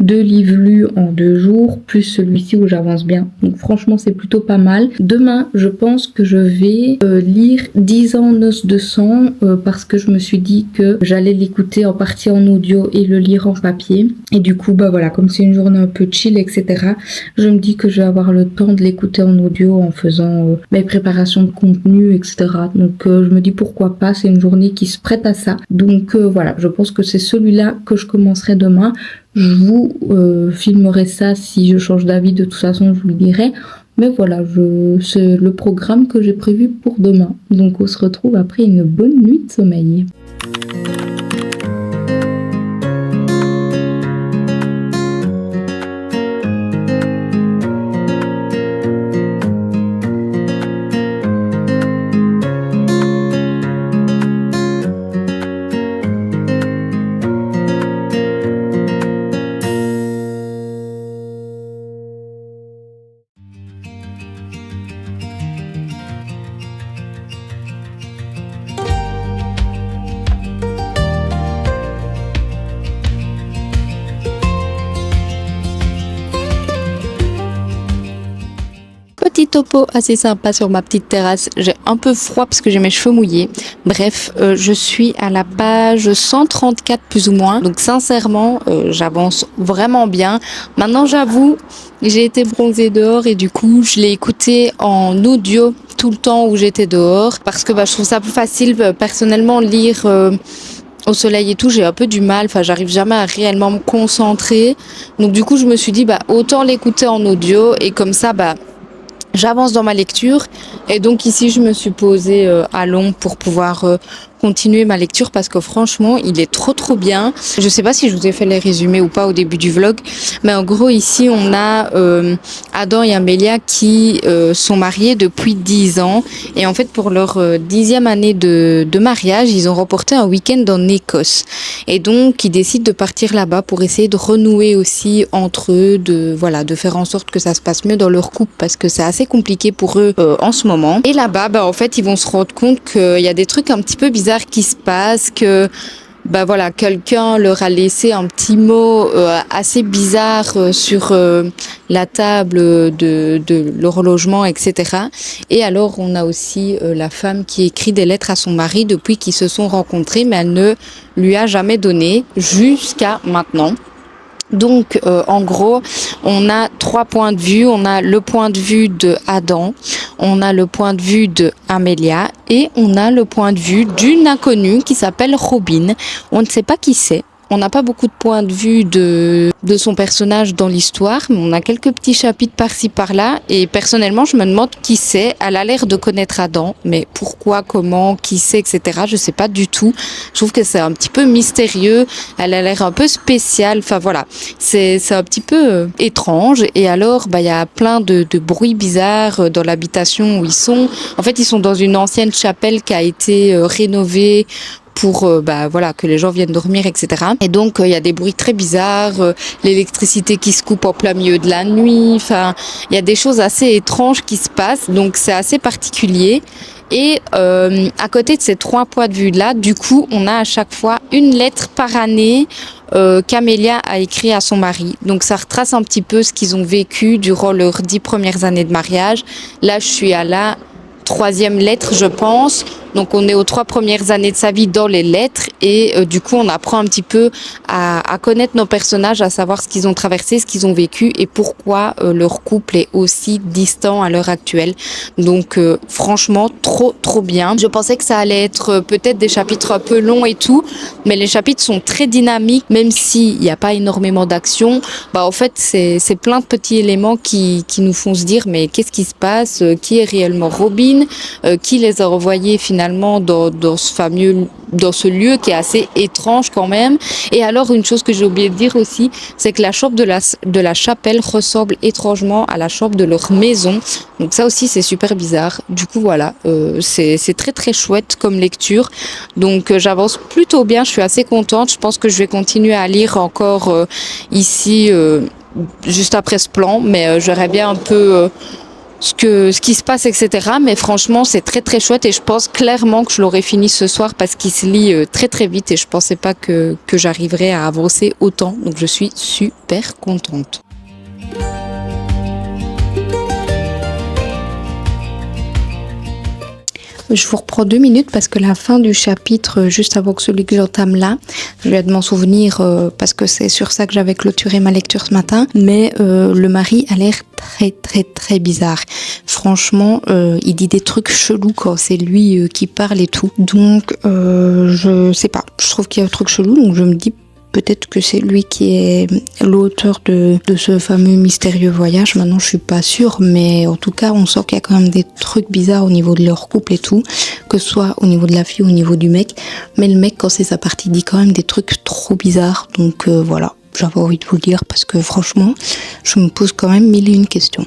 [SPEAKER 1] 2 livres lus en 2 jours, plus celui-ci où j'avance bien, donc franchement c'est plutôt pas mal. Demain je pense que je vais lire 10 ans noces de sang parce que je me suis dit que j'allais l'écouter en partie en audio et le lire en papier, et du coup voilà, comme c'est une journée un peu chill etc, je me dis que je vais avoir le temps de l'écouter en audio en faisant mes préparations de contenu etc, donc je me dis pourquoi pas, c'est une journée qui se prête à ça. Donc voilà, je pense que c'est celui-là que je commencerai demain. Je vous filmerai ça si je change d'avis, de toute façon je vous le dirai. Mais voilà, c'est le programme que j'ai prévu pour demain. Donc on se retrouve après une bonne nuit de sommeil. petit topo assez sympa sur ma petite terrasse. J'ai un peu froid parce que j'ai mes cheveux mouillés. Bref, je suis à la page 134 plus ou moins. Donc sincèrement, j'avance vraiment bien. Maintenant, j'avoue, j'ai été bronzée dehors et du coup, je l'ai écouté en audio tout le temps où j'étais dehors parce que je trouve ça plus facile personnellement lire au soleil et tout, j'ai un peu du mal, j'arrive jamais à réellement me concentrer. Donc du coup, je me suis dit autant l'écouter en audio et comme ça j'avance dans ma lecture. Et donc ici, je me suis posée à l'ombre pour pouvoir continuer ma lecture parce que franchement, il est trop bien. Je sais pas si je vous ai fait les résumés ou pas au début du vlog, mais en gros ici, on a Adam et Amélia qui sont mariés depuis 10 ans. Et en fait, pour leur 10e année de mariage, ils ont remporté un week-end en Écosse. Et donc, ils décident de partir là-bas pour essayer de renouer aussi entre eux, de faire en sorte que ça se passe mieux dans leur couple parce que c'est assez compliqué pour eux en ce moment. Et là-bas, en fait, ils vont se rendre compte qu'il y a des trucs un petit peu bizarres qui se passent, que quelqu'un leur a laissé un petit mot assez bizarre sur la table de leur logement, etc. Et alors, on a aussi la femme qui écrit des lettres à son mari depuis qu'ils se sont rencontrés, mais elle ne lui a jamais donné jusqu'à maintenant. Donc, en gros, on a 3 points de vue. On a le point de vue de Adam, on a le point de vue de Amélia et on a le point de vue d'une inconnue qui s'appelle Robin. On ne sait pas qui c'est. On n'a pas beaucoup de points de vue de son personnage dans l'histoire, mais on a quelques petits chapitres par-ci par-là. Et personnellement, je me demande qui c'est. Elle a l'air de connaître Adam, mais pourquoi, comment, qui c'est, etc. Je sais pas du tout. Je trouve que c'est un petit peu mystérieux. Elle a l'air un peu spéciale. C'est un petit peu étrange. Et alors, il y a plein de bruits bizarres dans l'habitation où ils sont. En fait, ils sont dans une ancienne chapelle qui a été rénovée pour que les gens viennent dormir, etc. Et donc il y a des bruits très bizarres, l'électricité qui se coupe en plein milieu de la nuit, il y a des choses assez étranges qui se passent, donc c'est assez particulier. Et à côté de ces 3 points de vue là, du coup, on a à chaque fois une lettre par année qu'Amélia a écrit à son mari. Donc ça retrace un petit peu ce qu'ils ont vécu durant leurs 10 premières années de mariage. Là, je suis à la 3e lettre, je pense. Donc on est aux 3 premières années de sa vie dans les lettres et du coup on apprend un petit peu à connaître nos personnages, à savoir ce qu'ils ont traversé, ce qu'ils ont vécu et pourquoi leur couple est aussi distant à l'heure actuelle. Donc franchement trop bien. Je pensais que ça allait être peut-être des chapitres un peu longs et tout, mais les chapitres sont très dynamiques, même s'il n'y a pas énormément d'action. En fait c'est plein de petits éléments qui nous font se dire mais qu'est-ce qui se passe, qui est réellement Robin, qui les a envoyés finalement dans ce lieu qui est assez étrange quand même. Et alors une chose que j'ai oublié de dire aussi, c'est que la chambre de la chapelle ressemble étrangement à la chambre de leur maison. Donc ça aussi c'est super bizarre. Du coup voilà, c'est très chouette comme lecture. Donc j'avance plutôt bien, je suis assez contente. Je pense que je vais continuer à lire encore ici juste après ce plan, mais j'aurais bien un peu ce qui se passe, etc. Mais franchement, c'est très chouette et je pense clairement que je l'aurai fini ce soir parce qu'il se lit très vite et je pensais pas que j'arriverais à avancer autant. Donc je suis super contente. Je vous reprends 2 minutes parce que la fin du chapitre, juste avant que celui que j'entame là, je viens de m'en souvenir parce que c'est sur ça que j'avais clôturé ma lecture ce matin, mais le mari a l'air très bizarre. Franchement, il dit des trucs chelous quand c'est lui qui parle et tout. Donc, je sais pas, je trouve qu'il y a un truc chelou, donc je me dis peut-être que c'est lui qui est l'auteur de ce fameux mystérieux voyage. Maintenant, je suis pas sûre, mais en tout cas, on sent qu'il y a quand même des trucs bizarres au niveau de leur couple et tout, que ce soit au niveau de la fille ou au niveau du mec. Mais le mec, quand c'est sa partie, dit quand même des trucs trop bizarres. Donc voilà, j'avais envie de vous le dire parce que franchement, je me pose quand même 1001 questions.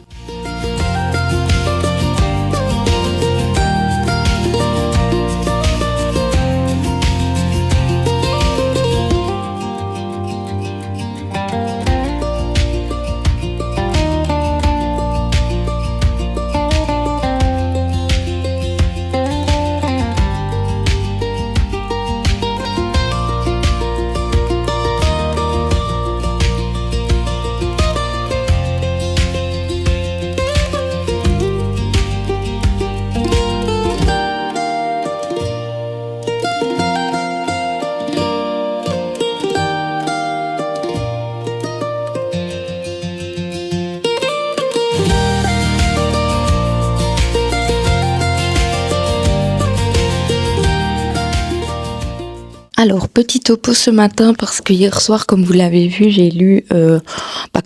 [SPEAKER 1] Alors, petit topo ce matin parce que hier soir, comme vous l'avez vu, j'ai lu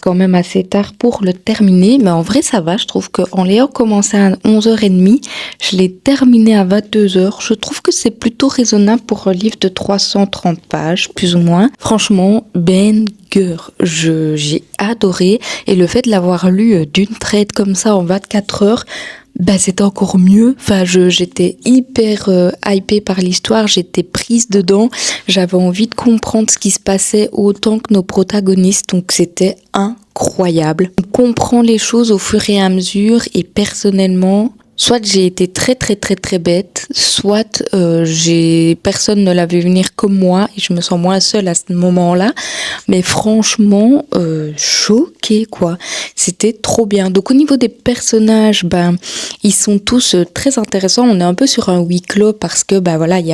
[SPEAKER 1] quand même assez tard pour le terminer. Mais en vrai, ça va. Je trouve qu'en l'ayant commencé à 11h30, je l'ai terminé à 22h. Je trouve que c'est plutôt raisonnable pour un livre de 330 pages, plus ou moins. Franchement, banger. J'ai adoré. Et le fait de l'avoir lu d'une traite comme ça en 24 heures, c'était encore mieux. Enfin, j'étais hyper hypée par l'histoire, j'étais prise dedans, j'avais envie de comprendre ce qui se passait autant que nos protagonistes, donc c'était incroyable. On comprend les choses au fur et à mesure et personnellement, soit j'ai été très très très très bête, soit personne ne l'a vu venir comme moi et je me sens moins seule à ce moment-là. Mais franchement, choquée quoi. C'était trop bien. Donc au niveau des personnages, ils sont tous très intéressants. On est un peu sur un huis clos parce que voilà, il y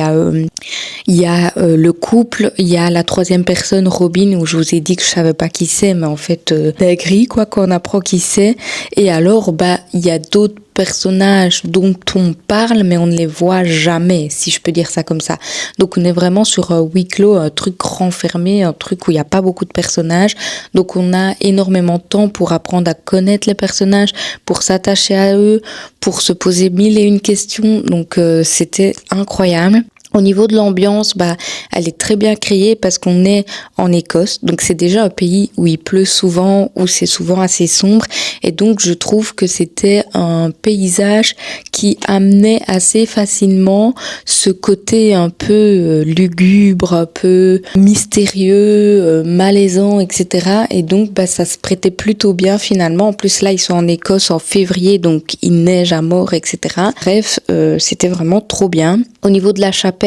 [SPEAKER 1] a le couple, il y a la troisième personne, Robin, où je vous ai dit que je savais pas qui c'est, mais en fait, gris quoi quand on apprend qui c'est. Et alors, il y a d'autres personnages dont on parle mais on ne les voit jamais, si je peux dire ça comme ça. Donc on est vraiment sur un huis clos, un truc renfermé, un truc où il n'y a pas beaucoup de personnages. Donc on a énormément de temps pour apprendre à connaître les personnages, pour s'attacher à eux, pour se poser mille et une questions. Donc c'était incroyable. Au niveau de l'ambiance, elle est très bien créée parce qu'on est en Écosse. Donc c'est déjà un pays où il pleut souvent, où c'est souvent assez sombre. Et donc je trouve que c'était un paysage qui amenait assez facilement ce côté un peu lugubre, un peu mystérieux, malaisant, etc. Et donc ça se prêtait plutôt bien finalement. En plus là, ils sont en Écosse en février, donc il neige à mort, etc. Bref, c'était vraiment trop bien. Au niveau de la chapelle,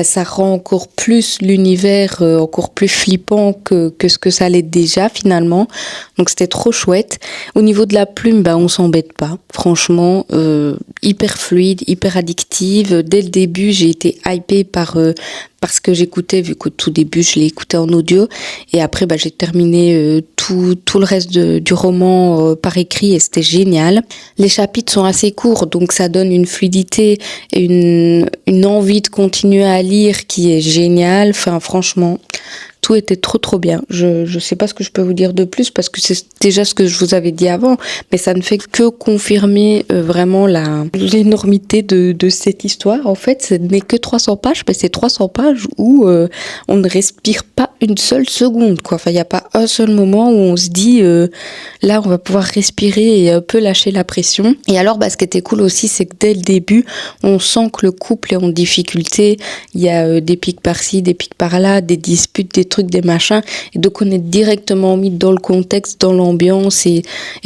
[SPEAKER 1] ça rend encore plus l'univers encore plus flippant que ce que ça l'est déjà finalement. Donc c'était trop chouette. Au niveau de la plume, on s'embête pas. Franchement, hyper fluide, hyper addictive. Dès le début, j'ai été hypée parce que j'écoutais, vu qu'au tout début, je l'ai écouté en audio. Et après, j'ai terminé tout le reste du roman par écrit et c'était génial. Les chapitres sont assez courts, donc ça donne une fluidité et une envie de continuer à lire qui est géniale. Enfin, franchement, tout était trop bien. Je sais pas ce que je peux vous dire de plus parce que c'est déjà ce que je vous avais dit avant, mais ça ne fait que confirmer vraiment l'énormité de cette histoire. En fait, ce n'est que 300 pages, mais c'est 300 pages où on ne respire pas une seule seconde, quoi. Enfin, il n'y a pas un seul moment où on se dit là, on va pouvoir respirer et un peu lâcher la pression. Et alors, ce qui était cool aussi, c'est que dès le début, on sent que le couple est en difficulté. Il y a des pics par-ci, des pics par-là, des disputes, des trucs, des machins. Et donc, on est directement mis dans le contexte, dans l'ambiance. Et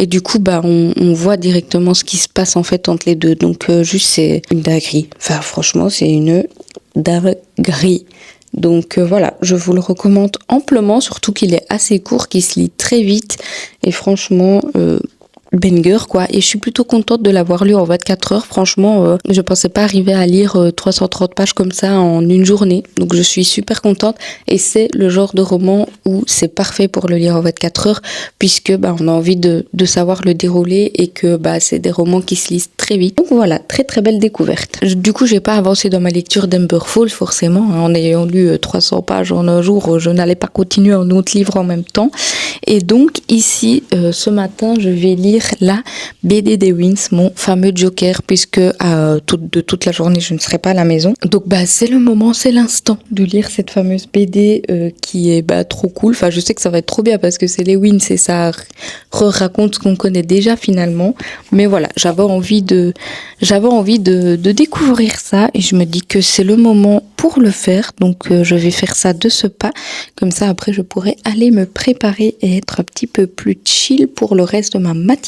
[SPEAKER 1] du coup, on voit directement ce qui se passe en fait entre les deux. Donc, juste, c'est une dinguerie. Enfin, franchement, c'est une dinguerie. Donc voilà, je vous le recommande amplement, surtout qu'il est assez court, qu'il se lit très vite. Et franchement, banger quoi. Et je suis plutôt contente de l'avoir lu en 24 heures. Franchement, je pensais pas arriver à lire 330 pages comme ça en une journée. Donc je suis super contente. Et c'est le genre de roman où c'est parfait pour le lire en 24 heures puisque on a envie de savoir le dérouler et que c'est des romans qui se lisent très vite. Donc voilà, très très belle découverte. Du coup, j'ai pas avancé dans ma lecture d'Amber Falls forcément. En ayant lu 300 pages en un jour, je n'allais pas continuer un autre livre en même temps. Et donc ici, ce matin, je vais lire la BD des Wins, mon fameux Joker, puisque de toute la journée, je ne serai pas à la maison. Donc c'est le moment, c'est l'instant de lire cette fameuse BD qui est trop cool. Enfin, je sais que ça va être trop bien parce que c'est les Wins et ça raconte ce qu'on connaît déjà finalement. Mais voilà, j'avais envie de découvrir ça et je me dis que c'est le moment pour le faire. Donc je vais faire ça de ce pas. Comme ça, après, je pourrai aller me préparer et être un petit peu plus chill pour le reste de ma matinée.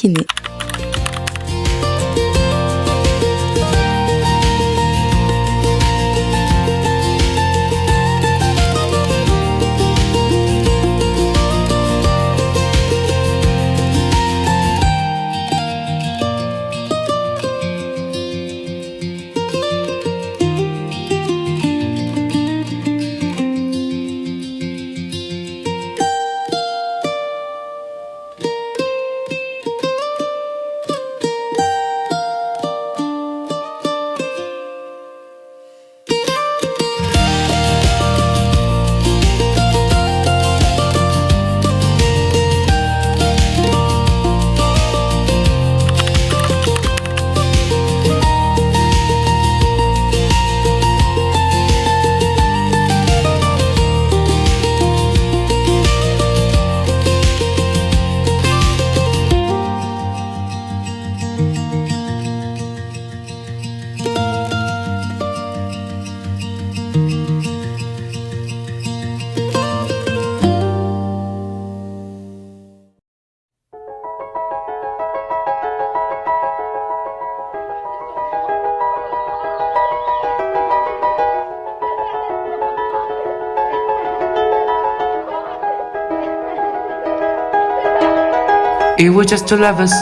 [SPEAKER 2] It was just two lovers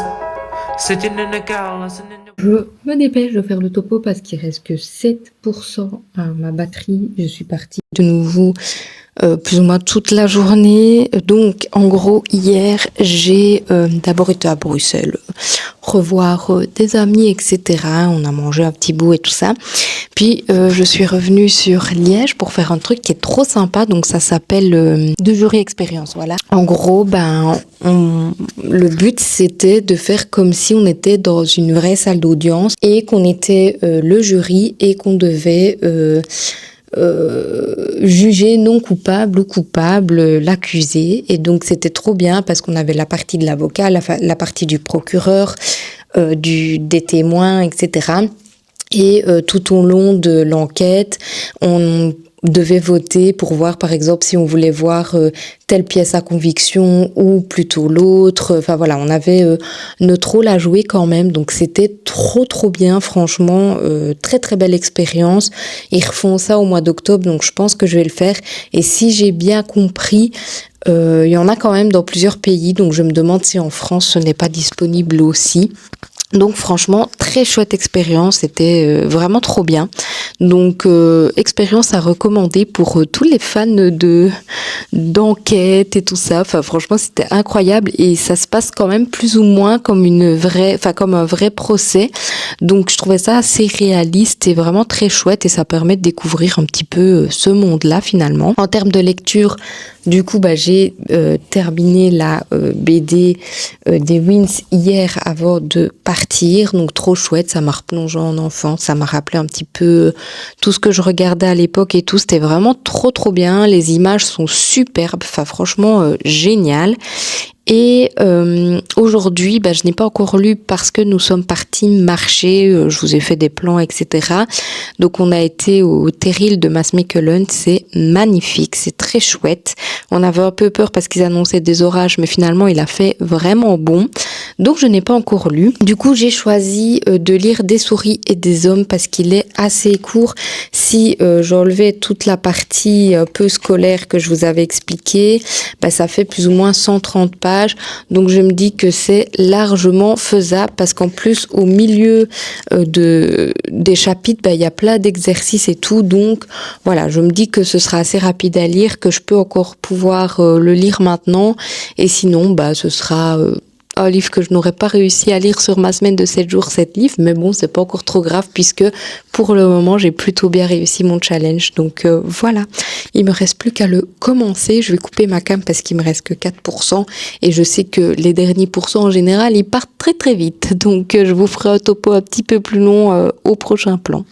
[SPEAKER 2] sitting in a car, listening to...
[SPEAKER 1] Je me dépêche de faire le topo parce qu'il reste que 7% à ma batterie. Je suis partie de nouveau plus ou moins toute la journée. Donc en gros hier j'ai d'abord été à Bruxelles revoir des amis, etc. On a mangé un petit bout et tout ça. Puis je suis revenue sur Liège pour faire un truc qui est trop sympa. Donc ça s'appelle de jury expérience. Voilà. En gros, le but c'était de faire comme si on était dans une vraie salle d'audience et qu'on était le jury et qu'on devait juger non coupable ou coupable l'accusé. Et donc c'était trop bien parce qu'on avait la partie de l'avocat, la partie du procureur, des témoins, etc. Et tout au long de l'enquête, on devait voter pour voir par exemple si on voulait voir telle pièce à conviction ou plutôt l'autre. Enfin voilà, on avait notre rôle à jouer quand même, donc c'était trop bien, franchement, très très belle expérience. Ils refont ça au mois d'octobre, donc je pense que je vais le faire. Et si j'ai bien compris, il y en a quand même dans plusieurs pays, donc je me demande si en France ce n'est pas disponible aussi. Donc franchement, très chouette expérience, c'était vraiment trop bien. Donc expérience à recommander pour tous les fans d'enquête et tout ça. Enfin franchement, c'était incroyable et ça se passe quand même plus ou moins comme comme un vrai procès. Donc je trouvais ça assez réaliste et vraiment très chouette et ça permet de découvrir un petit peu ce monde-là finalement. En termes de lecture, du coup, j'ai terminé la BD des Wins hier avant de partir. Donc trop chouette, ça m'a replongé en enfance, ça m'a rappelé un petit peu tout ce que je regardais à l'époque et tout. C'était vraiment trop bien. Les images sont superbes, enfin franchement génial. Et aujourd'hui, je n'ai pas encore lu parce que nous sommes partis marcher, je vous ai fait des plans, etc. Donc on a été au Terril de Maasmechelen, c'est magnifique, c'est très chouette. On avait un peu peur parce qu'ils annonçaient des orages, mais finalement il a fait vraiment bon. Donc je n'ai pas encore lu. Du coup j'ai choisi de lire Des souris et des hommes parce qu'il est assez court. Si j'enlevais toute la partie un peu scolaire que je vous avais expliqué, ça fait plus ou moins 130 pages. Donc je me dis que c'est largement faisable parce qu'en plus au milieu des chapitres, il y a plein d'exercices et tout. Donc voilà, je me dis que ce sera assez rapide à lire, que je peux encore pouvoir le lire maintenant. Et sinon, ce sera un livre que je n'aurais pas réussi à lire sur ma semaine de 7 jours, 7 livres, mais bon, c'est pas encore trop grave puisque pour le moment, j'ai plutôt bien réussi mon challenge. Donc voilà, il me reste plus qu'à le commencer. Je vais couper ma cam parce qu'il me reste que 4% et je sais que les derniers pourcents en général, ils partent très vite. Donc je vous ferai un topo un petit peu plus long au prochain plan.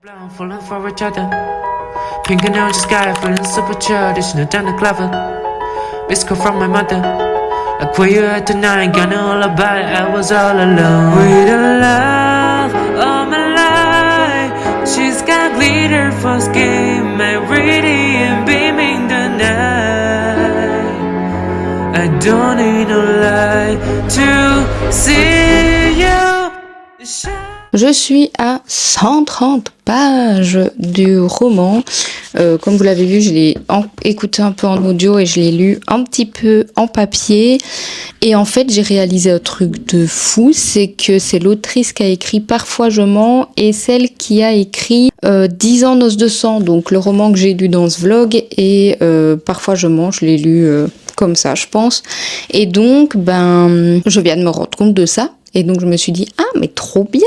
[SPEAKER 2] Like where you at tonight, got all about it, I was all alone. With the love of my life, she's got glitter for skin, my radiant beaming the night. I don't need no light to see you.
[SPEAKER 1] Je suis à 130 pages du roman. Comme vous l'avez vu, je l'ai écouté un peu en audio et je l'ai lu un petit peu en papier. Et en fait, j'ai réalisé un truc de fou, c'est que c'est l'autrice qui a écrit Parfois je mens et celle qui a écrit 10 ans noces de sang, donc le roman que j'ai lu dans ce vlog. Et Parfois je mens, je l'ai lu comme ça, je pense. Et donc, je viens de me rendre compte de ça. Et donc je me suis dit, mais trop bien.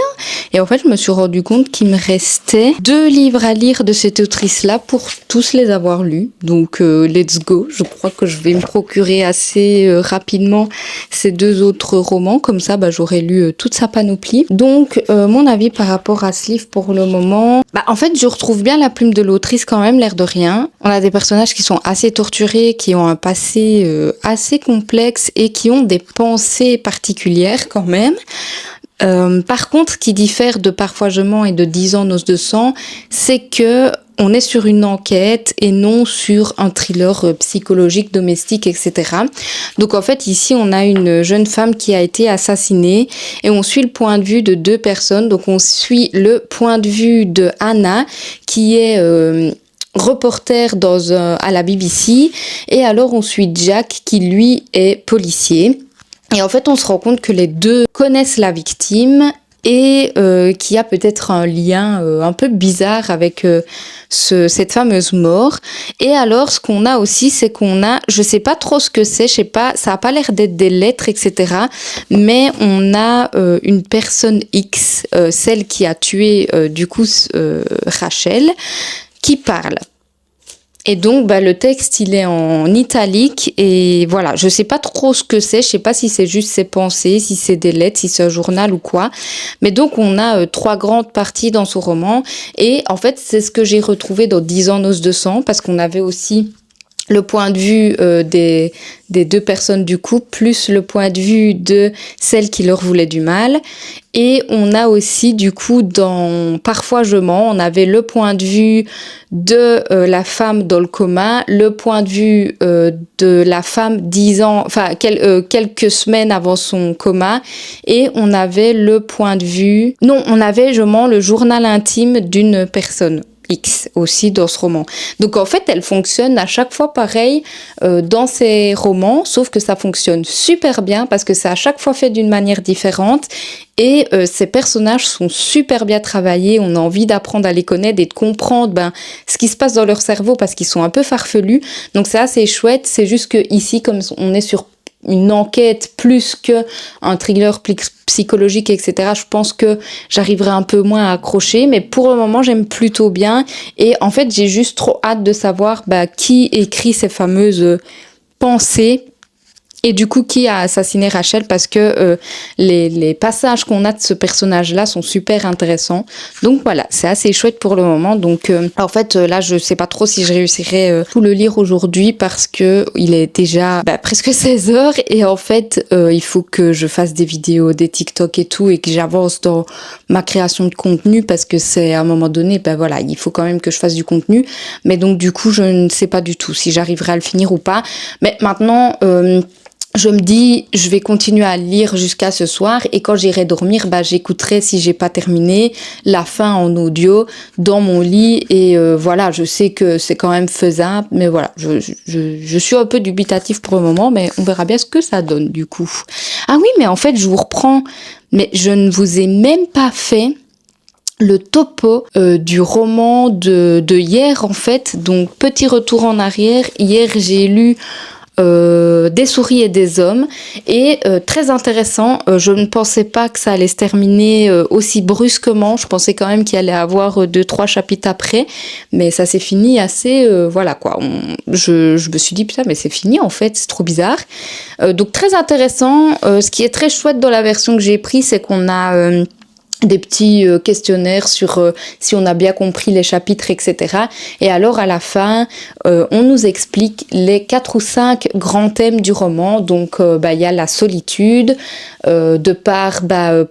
[SPEAKER 1] Et en fait, je me suis rendu compte qu'il me restait 2 livres à lire de cette autrice-là pour tous les avoir lus. Donc let's go. Je crois que je vais me procurer assez rapidement ces 2 autres romans. Comme ça, j'aurai lu toute sa panoplie. Donc mon avis par rapport à ce livre pour le moment, en fait, je retrouve bien la plume de l'autrice quand même, l'air de rien. On a des personnages qui sont assez torturés, qui ont un passé assez complexe et qui ont des pensées particulières quand même. Par contre, ce qui diffère de Parfois je mens et de 10 ans noces de sang, c'est que on est sur une enquête et non sur un thriller psychologique, domestique, etc. Donc en fait, ici, on a une jeune femme qui a été assassinée et on suit le point de vue de 2 personnes. Donc on suit le point de vue de Anna, qui est reporter à la BBC, et alors on suit Jack, qui lui est policier. Et en fait, on se rend compte que les deux connaissent la victime et qu'il y a peut-être un lien un peu bizarre avec cette fameuse mort. Et alors, ce qu'on a aussi, c'est qu'on a, je sais pas trop ce que c'est, je sais pas, ça a pas l'air d'être des lettres, etc. Mais on a une personne X, celle qui a tué Rachel, qui parle. Et donc, le texte, il est en italique et voilà, je sais pas trop ce que c'est, je sais pas si c'est juste ses pensées, si c'est des lettres, si c'est un journal ou quoi. Mais donc, on a 3 grandes parties dans ce roman et en fait, c'est ce que j'ai retrouvé dans 10 ans noces de sang parce qu'on avait aussi le point de vue des 2 personnes du couple, plus le point de vue de celle qui leur voulait du mal. Et on a aussi, du coup, dans Parfois je mens, on avait le point de vue de la femme dans le coma, le point de vue de la femme 10 ans, enfin quelques semaines avant son coma, et on avait le point de vue... Non, on avait, je mens, le journal intime d'une personne X aussi dans ce roman. Donc en fait, elle fonctionne à chaque fois pareil dans ces romans, sauf que ça fonctionne super bien parce que c'est à chaque fois fait d'une manière différente et ces personnages sont super bien travaillés. On a envie d'apprendre à les connaître et de comprendre ce qui se passe dans leur cerveau parce qu'ils sont un peu farfelus. Donc c'est assez chouette. C'est juste que ici, comme on est sur une enquête plus que un thriller psychologique, etc. Je pense que j'arriverai un peu moins à accrocher, mais pour le moment, j'aime plutôt bien. Et en fait, j'ai juste trop hâte de savoir qui écrit ces fameuses pensées et du coup qui a assassiné Rachel parce que les passages qu'on a de ce personnage-là sont super intéressants. Donc voilà, c'est assez chouette pour le moment. Donc en fait là, je sais pas trop si je réussirai tout le lire aujourd'hui parce que il est déjà presque 16 heures et en fait il faut que je fasse des vidéos, des TikTok et tout et que j'avance dans ma création de contenu parce que c'est à un moment donné, voilà, il faut quand même que je fasse du contenu. Mais donc du coup, je ne sais pas du tout si j'arriverai à le finir ou pas. Mais maintenant je me dis, je vais continuer à lire jusqu'à ce soir et quand j'irai dormir, j'écouterai si j'ai pas terminé la fin en audio dans mon lit et voilà, je sais que c'est quand même faisable, mais voilà, je suis un peu dubitatif pour le moment, mais on verra bien ce que ça donne du coup. Ah oui, mais en fait, je vous reprends, mais je ne vous ai même pas fait le topo du roman de hier en fait, donc petit retour en arrière. Hier, j'ai lu Des souris et des hommes et très intéressant. Je ne pensais pas que ça allait se terminer aussi brusquement. Je pensais quand même qu'il allait avoir 2-3 chapitres après, mais ça s'est fini assez voilà quoi. Je me suis dit putain mais c'est fini en fait, c'est trop bizarre. Donc très intéressant. Ce qui est très chouette dans la version que j'ai prise, c'est qu'on a des petits questionnaires sur si on a bien compris les chapitres, etc. Et alors, à la fin, on nous explique les 4 ou 5 grands thèmes du roman. Donc, y a la solitude, de par,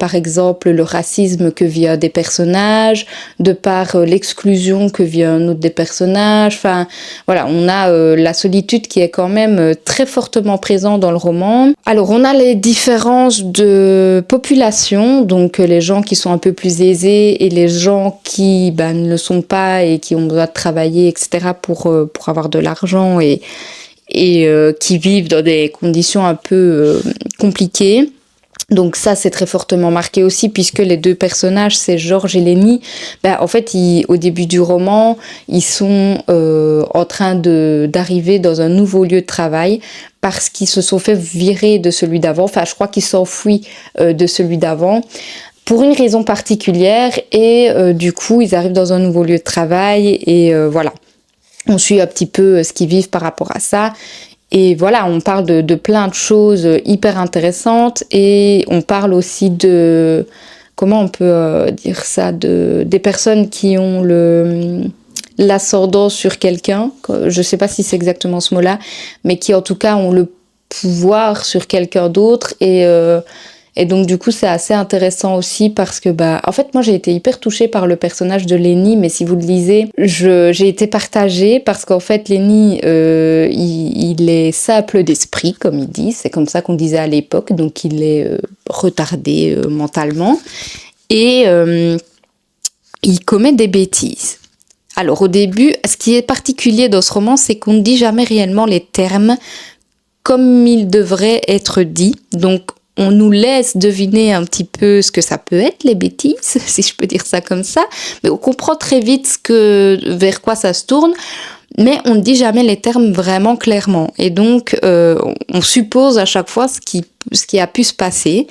[SPEAKER 1] par exemple, le racisme que vit un des personnages, de par l'exclusion que vit un autre des personnages. Enfin, voilà, on a la solitude qui est quand même très fortement présente dans le roman. Alors, on a les différences de population, donc les gens qui sont un peu plus aisés et les gens qui ne le sont pas et qui ont besoin de travailler, etc. pour avoir de l'argent et qui vivent dans des conditions un peu compliquées. Donc ça, c'est très fortement marqué aussi puisque les 2 personnages, c'est Georges et Lenny. En fait, au début du roman, ils sont en train d'arriver dans un nouveau lieu de travail parce qu'ils se sont fait virer de celui d'avant. Enfin, je crois qu'ils s'enfuient de celui d'avant pour une raison particulière et du coup, ils arrivent dans un nouveau lieu de travail et voilà. On suit un petit peu ce qu'ils vivent par rapport à ça. Et voilà, on parle de plein de choses hyper intéressantes et on parle aussi de, comment on peut dire ça, des personnes qui ont l'ascendant sur quelqu'un, je sais pas si c'est exactement ce mot-là, mais qui en tout cas ont le pouvoir sur quelqu'un d'autre et donc du coup c'est assez intéressant aussi parce que en fait moi j'ai été hyper touchée par le personnage de Lenny, mais si vous le lisez, j'ai été partagée parce qu'en fait Lenny il est simple d'esprit comme il dit, c'est comme ça qu'on disait à l'époque, donc il est retardé mentalement et il commet des bêtises. Alors au début, ce qui est particulier dans ce roman, c'est qu'on ne dit jamais réellement les termes comme il devrait être dit. Donc on nous laisse deviner un petit peu ce que ça peut être, les bêtises, si je peux dire ça comme ça, mais on comprend très vite vers quoi ça se tourne, mais on ne dit jamais les termes vraiment clairement. Et donc, on suppose à chaque fois ce qui a pu se passer.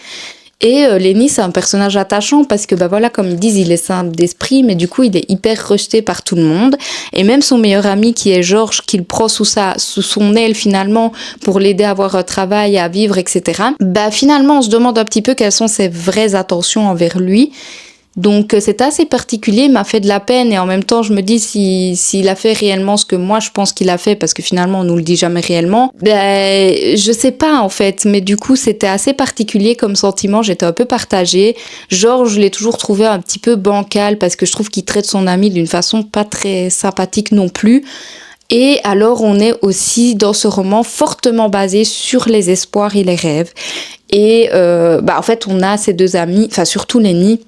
[SPEAKER 1] Et Lenny, c'est un personnage attachant parce que, voilà, comme ils disent, il est simple d'esprit, mais du coup, il est hyper rejeté par tout le monde. Et même son meilleur ami, qui est George, qu'il prend sous son aile, finalement, pour l'aider à avoir un travail, à vivre, etc. Finalement, on se demande un petit peu quelles sont ses vraies intentions envers lui. Donc c'est assez particulier, il m'a fait de la peine et en même temps je me dis s'il a fait réellement ce que moi je pense qu'il a fait, parce que finalement on nous le dit jamais réellement, je sais pas en fait, mais du coup c'était assez particulier comme sentiment, j'étais un peu partagée. George, je l'ai toujours trouvé un petit peu bancal parce que je trouve qu'il traite son ami d'une façon pas très sympathique non plus. Et alors on est aussi dans ce roman fortement basé sur les espoirs et les rêves. Et en fait on a ces deux amis, enfin surtout Lenny,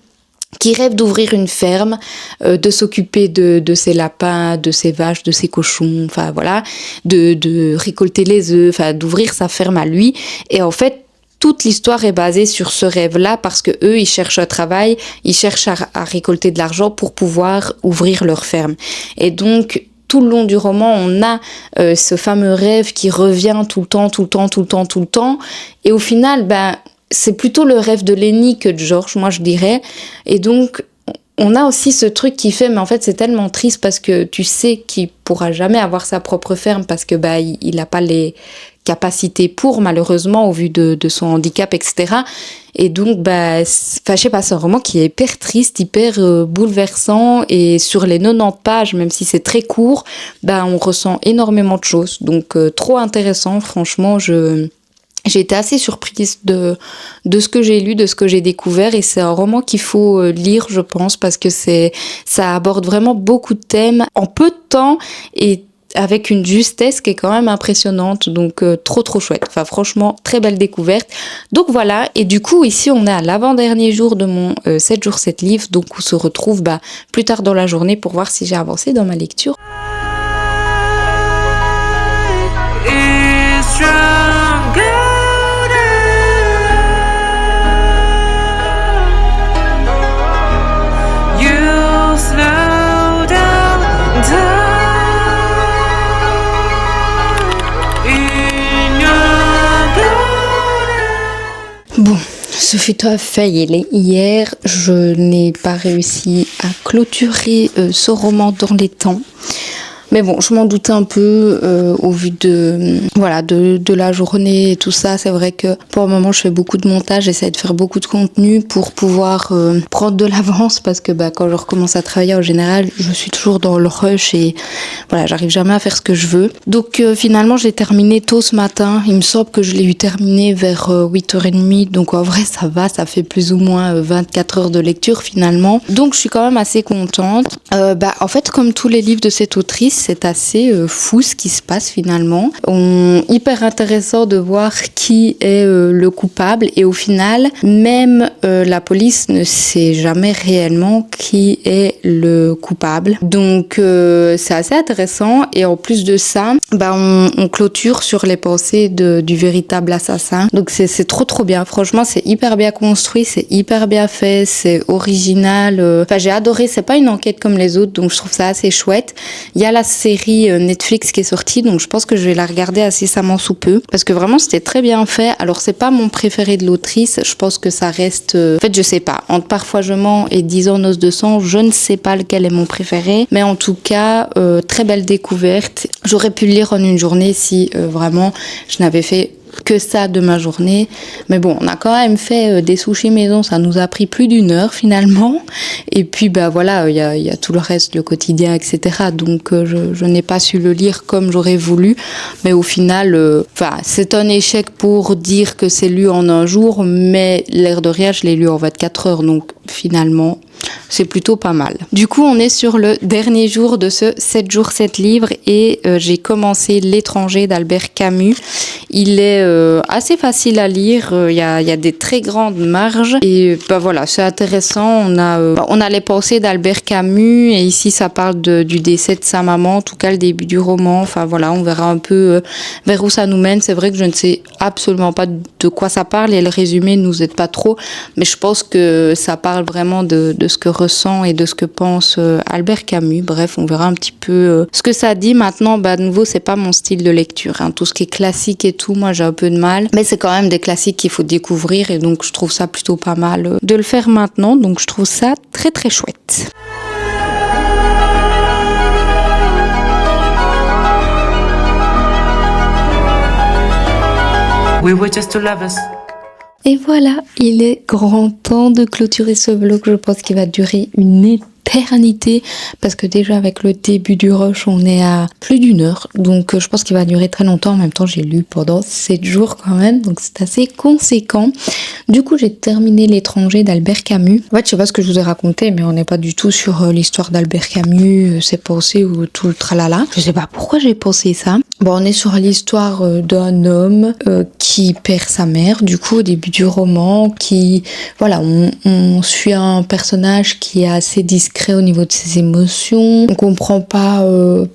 [SPEAKER 1] qui rêve d'ouvrir une ferme, de s'occuper de ses lapins, de ses vaches, de ses cochons, enfin voilà, de récolter les œufs, enfin d'ouvrir sa ferme à lui. Et en fait, toute l'histoire est basée sur ce rêve-là parce que eux, ils cherchent un travail, ils cherchent à récolter de l'argent pour pouvoir ouvrir leur ferme. Et donc, tout le long du roman, on a ce fameux rêve qui revient tout le temps. Et au final, c'est plutôt le rêve de Lenny que de George, moi je dirais. Et donc, on a aussi ce truc qui fait, mais en fait c'est tellement triste parce que tu sais qu'il pourra jamais avoir sa propre ferme parce que il a pas les capacités pour, malheureusement, au vu de son handicap, etc. Et donc, je sais pas, c'est un roman qui est hyper triste, hyper bouleversant, et sur les 90 pages, même si c'est très court, on ressent énormément de choses. Donc, trop intéressant, franchement, j'ai été assez surprise de ce que j'ai lu, de ce que j'ai découvert, et c'est un roman qu'il faut lire, je pense, parce que ça aborde vraiment beaucoup de thèmes en peu de temps et avec une justesse qui est quand même impressionnante, donc trop chouette. Enfin franchement, très belle découverte. Donc voilà, et du coup ici on est à l'avant-dernier jour de mon 7 jours 7 livres, donc on se retrouve plus tard dans la journée pour voir si j'ai avancé dans ma lecture. Bon, ce fut un fail. Hier, je n'ai pas réussi à clôturer ce roman dans les temps. Mais bon, je m'en doutais un peu au vu de la journée et tout ça. C'est vrai que pour le moment, je fais beaucoup de montage, j'essaie de faire beaucoup de contenu pour pouvoir prendre de l'avance parce que quand je recommence à travailler en général, je suis toujours dans le rush et voilà, j'arrive jamais à faire ce que je veux. Donc finalement, j'ai terminé tôt ce matin. Il me semble que je l'ai eu terminé vers 8h30. Donc en vrai, ça va, ça fait plus ou moins 24 heures de lecture finalement. Donc je suis quand même assez contente. En fait, comme tous les livres de cette autrice, c'est assez fou ce qui se passe finalement. Hyper intéressant de voir qui est le coupable et au final, même la police ne sait jamais réellement qui est le coupable. Donc c'est assez intéressant et en plus de ça, on clôture sur les pensées du véritable assassin. Donc c'est trop bien. Franchement, c'est hyper bien construit, c'est hyper bien fait, c'est original. J'ai adoré. C'est pas une enquête comme les autres, donc je trouve ça assez chouette. Il y a la série Netflix qui est sortie, donc je pense que je vais la regarder incessamment sous peu parce que vraiment c'était très bien fait. Alors c'est pas mon préféré de l'autrice, je pense que ça reste en fait je sais pas, entre Parfois je mens et 10 ans noces de sang, je ne sais pas lequel est mon préféré, mais en tout cas très belle découverte. J'aurais pu le lire en une journée si vraiment je n'avais fait que ça de ma journée, mais bon, on a quand même fait des sushis maison, ça nous a pris plus d'1 heure finalement, et puis voilà, il y a tout le reste, le quotidien, etc. Donc je n'ai pas su le lire comme j'aurais voulu, mais au final, c'est un échec pour dire que c'est lu en un jour, mais l'air de rien, je l'ai lu en 24 heures, donc finalement, c'est plutôt pas mal. Du coup, on est sur le dernier jour de ce 7 jours 7 livres et j'ai commencé L'étranger d'Albert Camus. Il est assez facile à lire, il y a des très grandes marges et bah voilà, c'est intéressant. On a les pensées d'Albert Camus et ici ça parle du décès de sa maman, en tout cas le début du roman. Enfin voilà, on verra un peu vers où ça nous mène. C'est vrai que je ne sais absolument pas de quoi ça parle et le résumé ne nous aide pas trop, mais je pense que ça parle vraiment de ce que ressent et de ce que pense Albert Camus. Bref, on verra un petit peu ce que ça dit. Maintenant, bah, de nouveau, c'est pas mon style de lecture, hein. Tout ce qui est classique et tout, moi j'ai un peu de mal, mais c'est quand même des classiques qu'il faut découvrir et donc je trouve ça plutôt pas mal de le faire maintenant, donc je trouve ça très très chouette.
[SPEAKER 2] We were just two lovers.
[SPEAKER 1] Et voilà, il est grand temps de clôturer ce vlog. Je pense qu'il va durer une éternité parce que déjà avec le début du rush on est à plus d'1 heure, donc je pense qu'il va durer très longtemps. En même temps j'ai lu pendant 7 jours quand même, donc c'est assez conséquent. Du coup j'ai terminé L'étranger d'Albert Camus. En fait je sais pas ce que je vous ai raconté, mais on n'est pas du tout sur l'histoire d'Albert Camus, ses pensées ou tout le tralala. Je sais pas pourquoi j'ai pensé ça. Bon, on est sur l'histoire d'un homme qui perd sa mère du coup au début du roman, qui voilà, on suit un personnage qui est assez discret au niveau de ses émotions, on comprend pas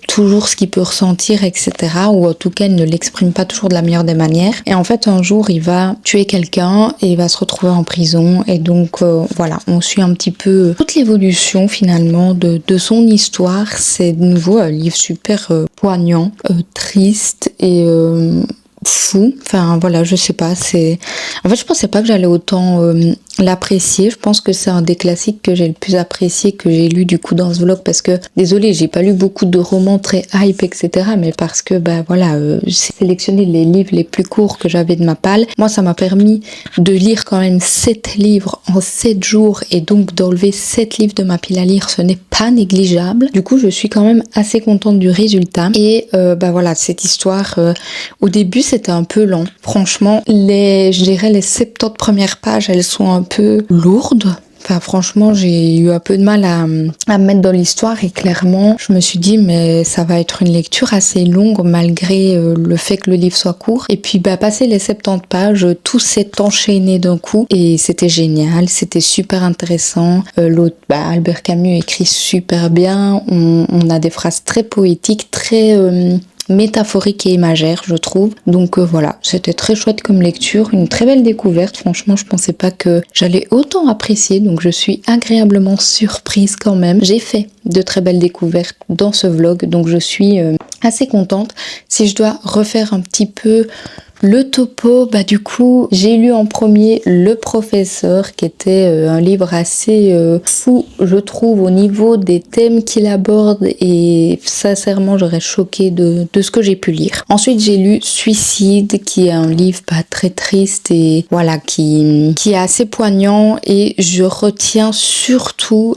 [SPEAKER 1] toujours ce qu'il peut ressentir, etc. Ou en tout cas il ne l'exprime pas toujours de la meilleure des manières. Et en fait un jour il va tuer quelqu'un et il va se retrouver en prison, et donc voilà, on suit un petit peu toute l'évolution finalement de son histoire. C'est de nouveau un livre super poignant, triste et fou. Enfin voilà, je sais pas, en fait je pensais pas que j'allais autant l'apprécier. Je pense que c'est un des classiques que j'ai le plus apprécié, que j'ai lu du coup dans ce vlog, parce que désolée, j'ai pas lu beaucoup de romans très hype, etc., mais parce que bah voilà, j'ai sélectionné les livres les plus courts que j'avais de ma palle. Moi ça m'a permis de lire quand même 7 livres en 7 jours, et donc d'enlever 7 livres de ma pile à lire, ce n'est pas négligeable. Du coup je suis quand même assez contente du résultat. Et bah voilà, cette histoire au début c'était un peu lent, franchement. Je dirais les 70 premières pages, elles sont un peu lourdes. Enfin franchement j'ai eu un peu de mal à me mettre dans l'histoire, et clairement je me suis dit mais ça va être une lecture assez longue malgré le fait que le livre soit court. Et puis bah passé les 70 pages, tout s'est enchaîné d'un coup et c'était génial, c'était super intéressant. L'autre, Albert Camus écrit super bien, on a des phrases très poétiques, très métaphorique et imagère, je trouve. Donc voilà, c'était très chouette comme lecture, une très belle découverte. Franchement, je pensais pas que j'allais autant apprécier, donc je suis agréablement surprise quand même. J'ai fait de très belles découvertes dans ce vlog, donc je suis assez contente. Si je dois refaire un petit peu le topo, bah du coup j'ai lu en premier Le Professeur, qui était un livre assez fou je trouve au niveau des thèmes qu'il aborde, et sincèrement j'aurais choqué de ce que j'ai pu lire. Ensuite j'ai lu Suicide, qui est un livre très triste et voilà, qui est assez poignant, et je retiens surtout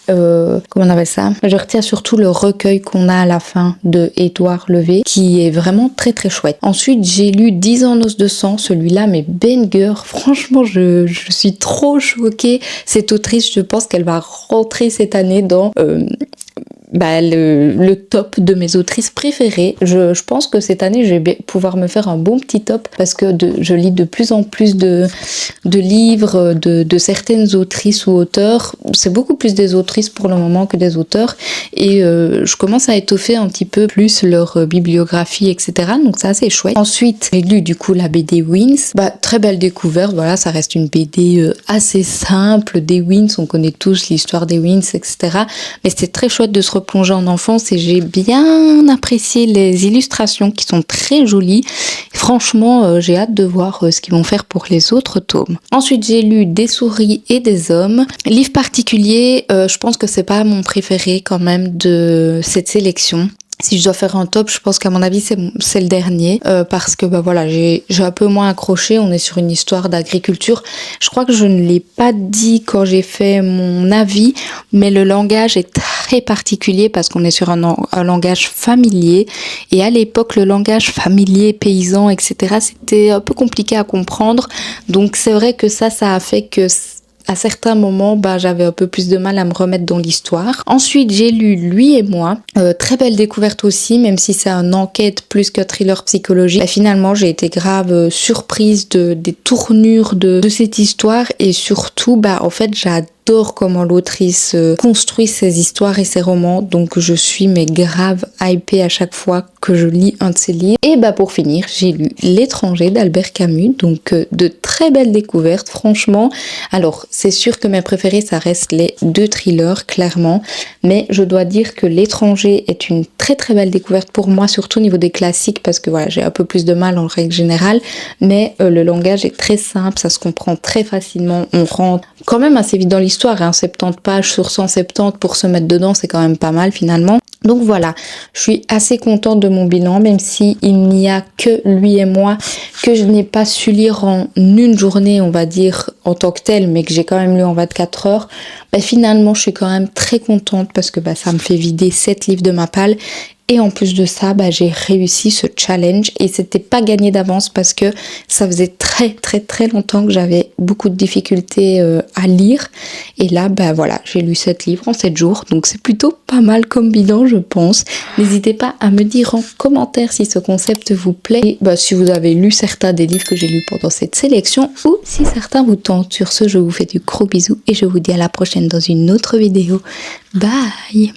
[SPEAKER 1] comment on appelle ça ? Je retiens surtout le recueil qu'on a à la fin de Édouard Levé, qui est vraiment très très chouette. Ensuite, j'ai lu 10 ans d'os de sang, celui-là, mais banger. Franchement, je suis trop choquée. Cette autrice, je pense qu'elle va rentrer cette année dans le top de mes autrices préférées. Je pense que cette année je vais pouvoir me faire un bon petit top, parce que je lis de plus en plus de livres de certaines autrices ou auteurs. C'est beaucoup plus des autrices pour le moment que des auteurs, et je commence à étoffer un petit peu plus leur bibliographie, etc. Donc c'est assez chouette. Ensuite j'ai lu du coup la BD Wins, très belle découverte. Voilà, ça reste une BD assez simple des Wins, on connaît tous l'histoire des Wins, etc. Mais c'était très chouette de se replonger en enfance, et j'ai bien apprécié les illustrations qui sont très jolies. Franchement, j'ai hâte de voir ce qu'ils vont faire pour les autres tomes. Ensuite, j'ai lu Des souris et des hommes. Livre particulier, je pense que c'est pas mon préféré quand même de cette sélection. Si je dois faire un top, je pense qu'à mon avis c'est le dernier, parce que voilà, j'ai un peu moins accroché. On est sur une histoire d'agriculture. Je crois que je ne l'ai pas dit quand j'ai fait mon avis, mais le langage est très particulier parce qu'on est sur un langage familier, et à l'époque le langage familier, paysan, etc., c'était un peu compliqué à comprendre. Donc c'est vrai que ça a fait que à certains moments, j'avais un peu plus de mal à me remettre dans l'histoire. Ensuite, j'ai lu Lui et moi. Très belle découverte aussi, même si c'est une enquête plus que thriller psychologique. Finalement, j'ai été grave surprise des tournures de cette histoire et surtout, en fait, j'adore comment l'autrice construit ses histoires et ses romans, donc je suis grave hypée à chaque fois que je lis un de ses livres. Et pour finir, j'ai lu L'étranger d'Albert Camus, donc de très belles découvertes, franchement. Alors, c'est sûr que mes préférés, ça reste les 2 thrillers, clairement, mais je dois dire que L'étranger est une très très belle découverte pour moi, surtout au niveau des classiques, parce que voilà, j'ai un peu plus de mal en règle générale, mais le langage est très simple, ça se comprend très facilement, on rentre quand même assez vite dans l'histoire, 70 pages sur 170 pour se mettre dedans, c'est quand même pas mal finalement. Donc voilà, je suis assez contente de mon bilan, même si il n'y a que Lui et moi que je n'ai pas su lire en une journée, on va dire, en tant que tel, mais que j'ai quand même lu en 24 heures. Finalement, je suis quand même très contente parce que ça me fait vider 7 livres de ma palle. Et en plus de ça, j'ai réussi ce challenge et c'était pas gagné d'avance parce que ça faisait très très très longtemps que j'avais beaucoup de difficultés à lire. Et là, voilà, j'ai lu 7 livres en 7 jours, donc c'est plutôt pas mal comme bilan, je pense. N'hésitez pas à me dire en commentaire si ce concept vous plaît et si vous avez lu certains des livres que j'ai lus pendant cette sélection ou si certains vous tentent. Sur ce, je vous fais du gros bisous et je vous dis à la prochaine dans une autre vidéo. Bye!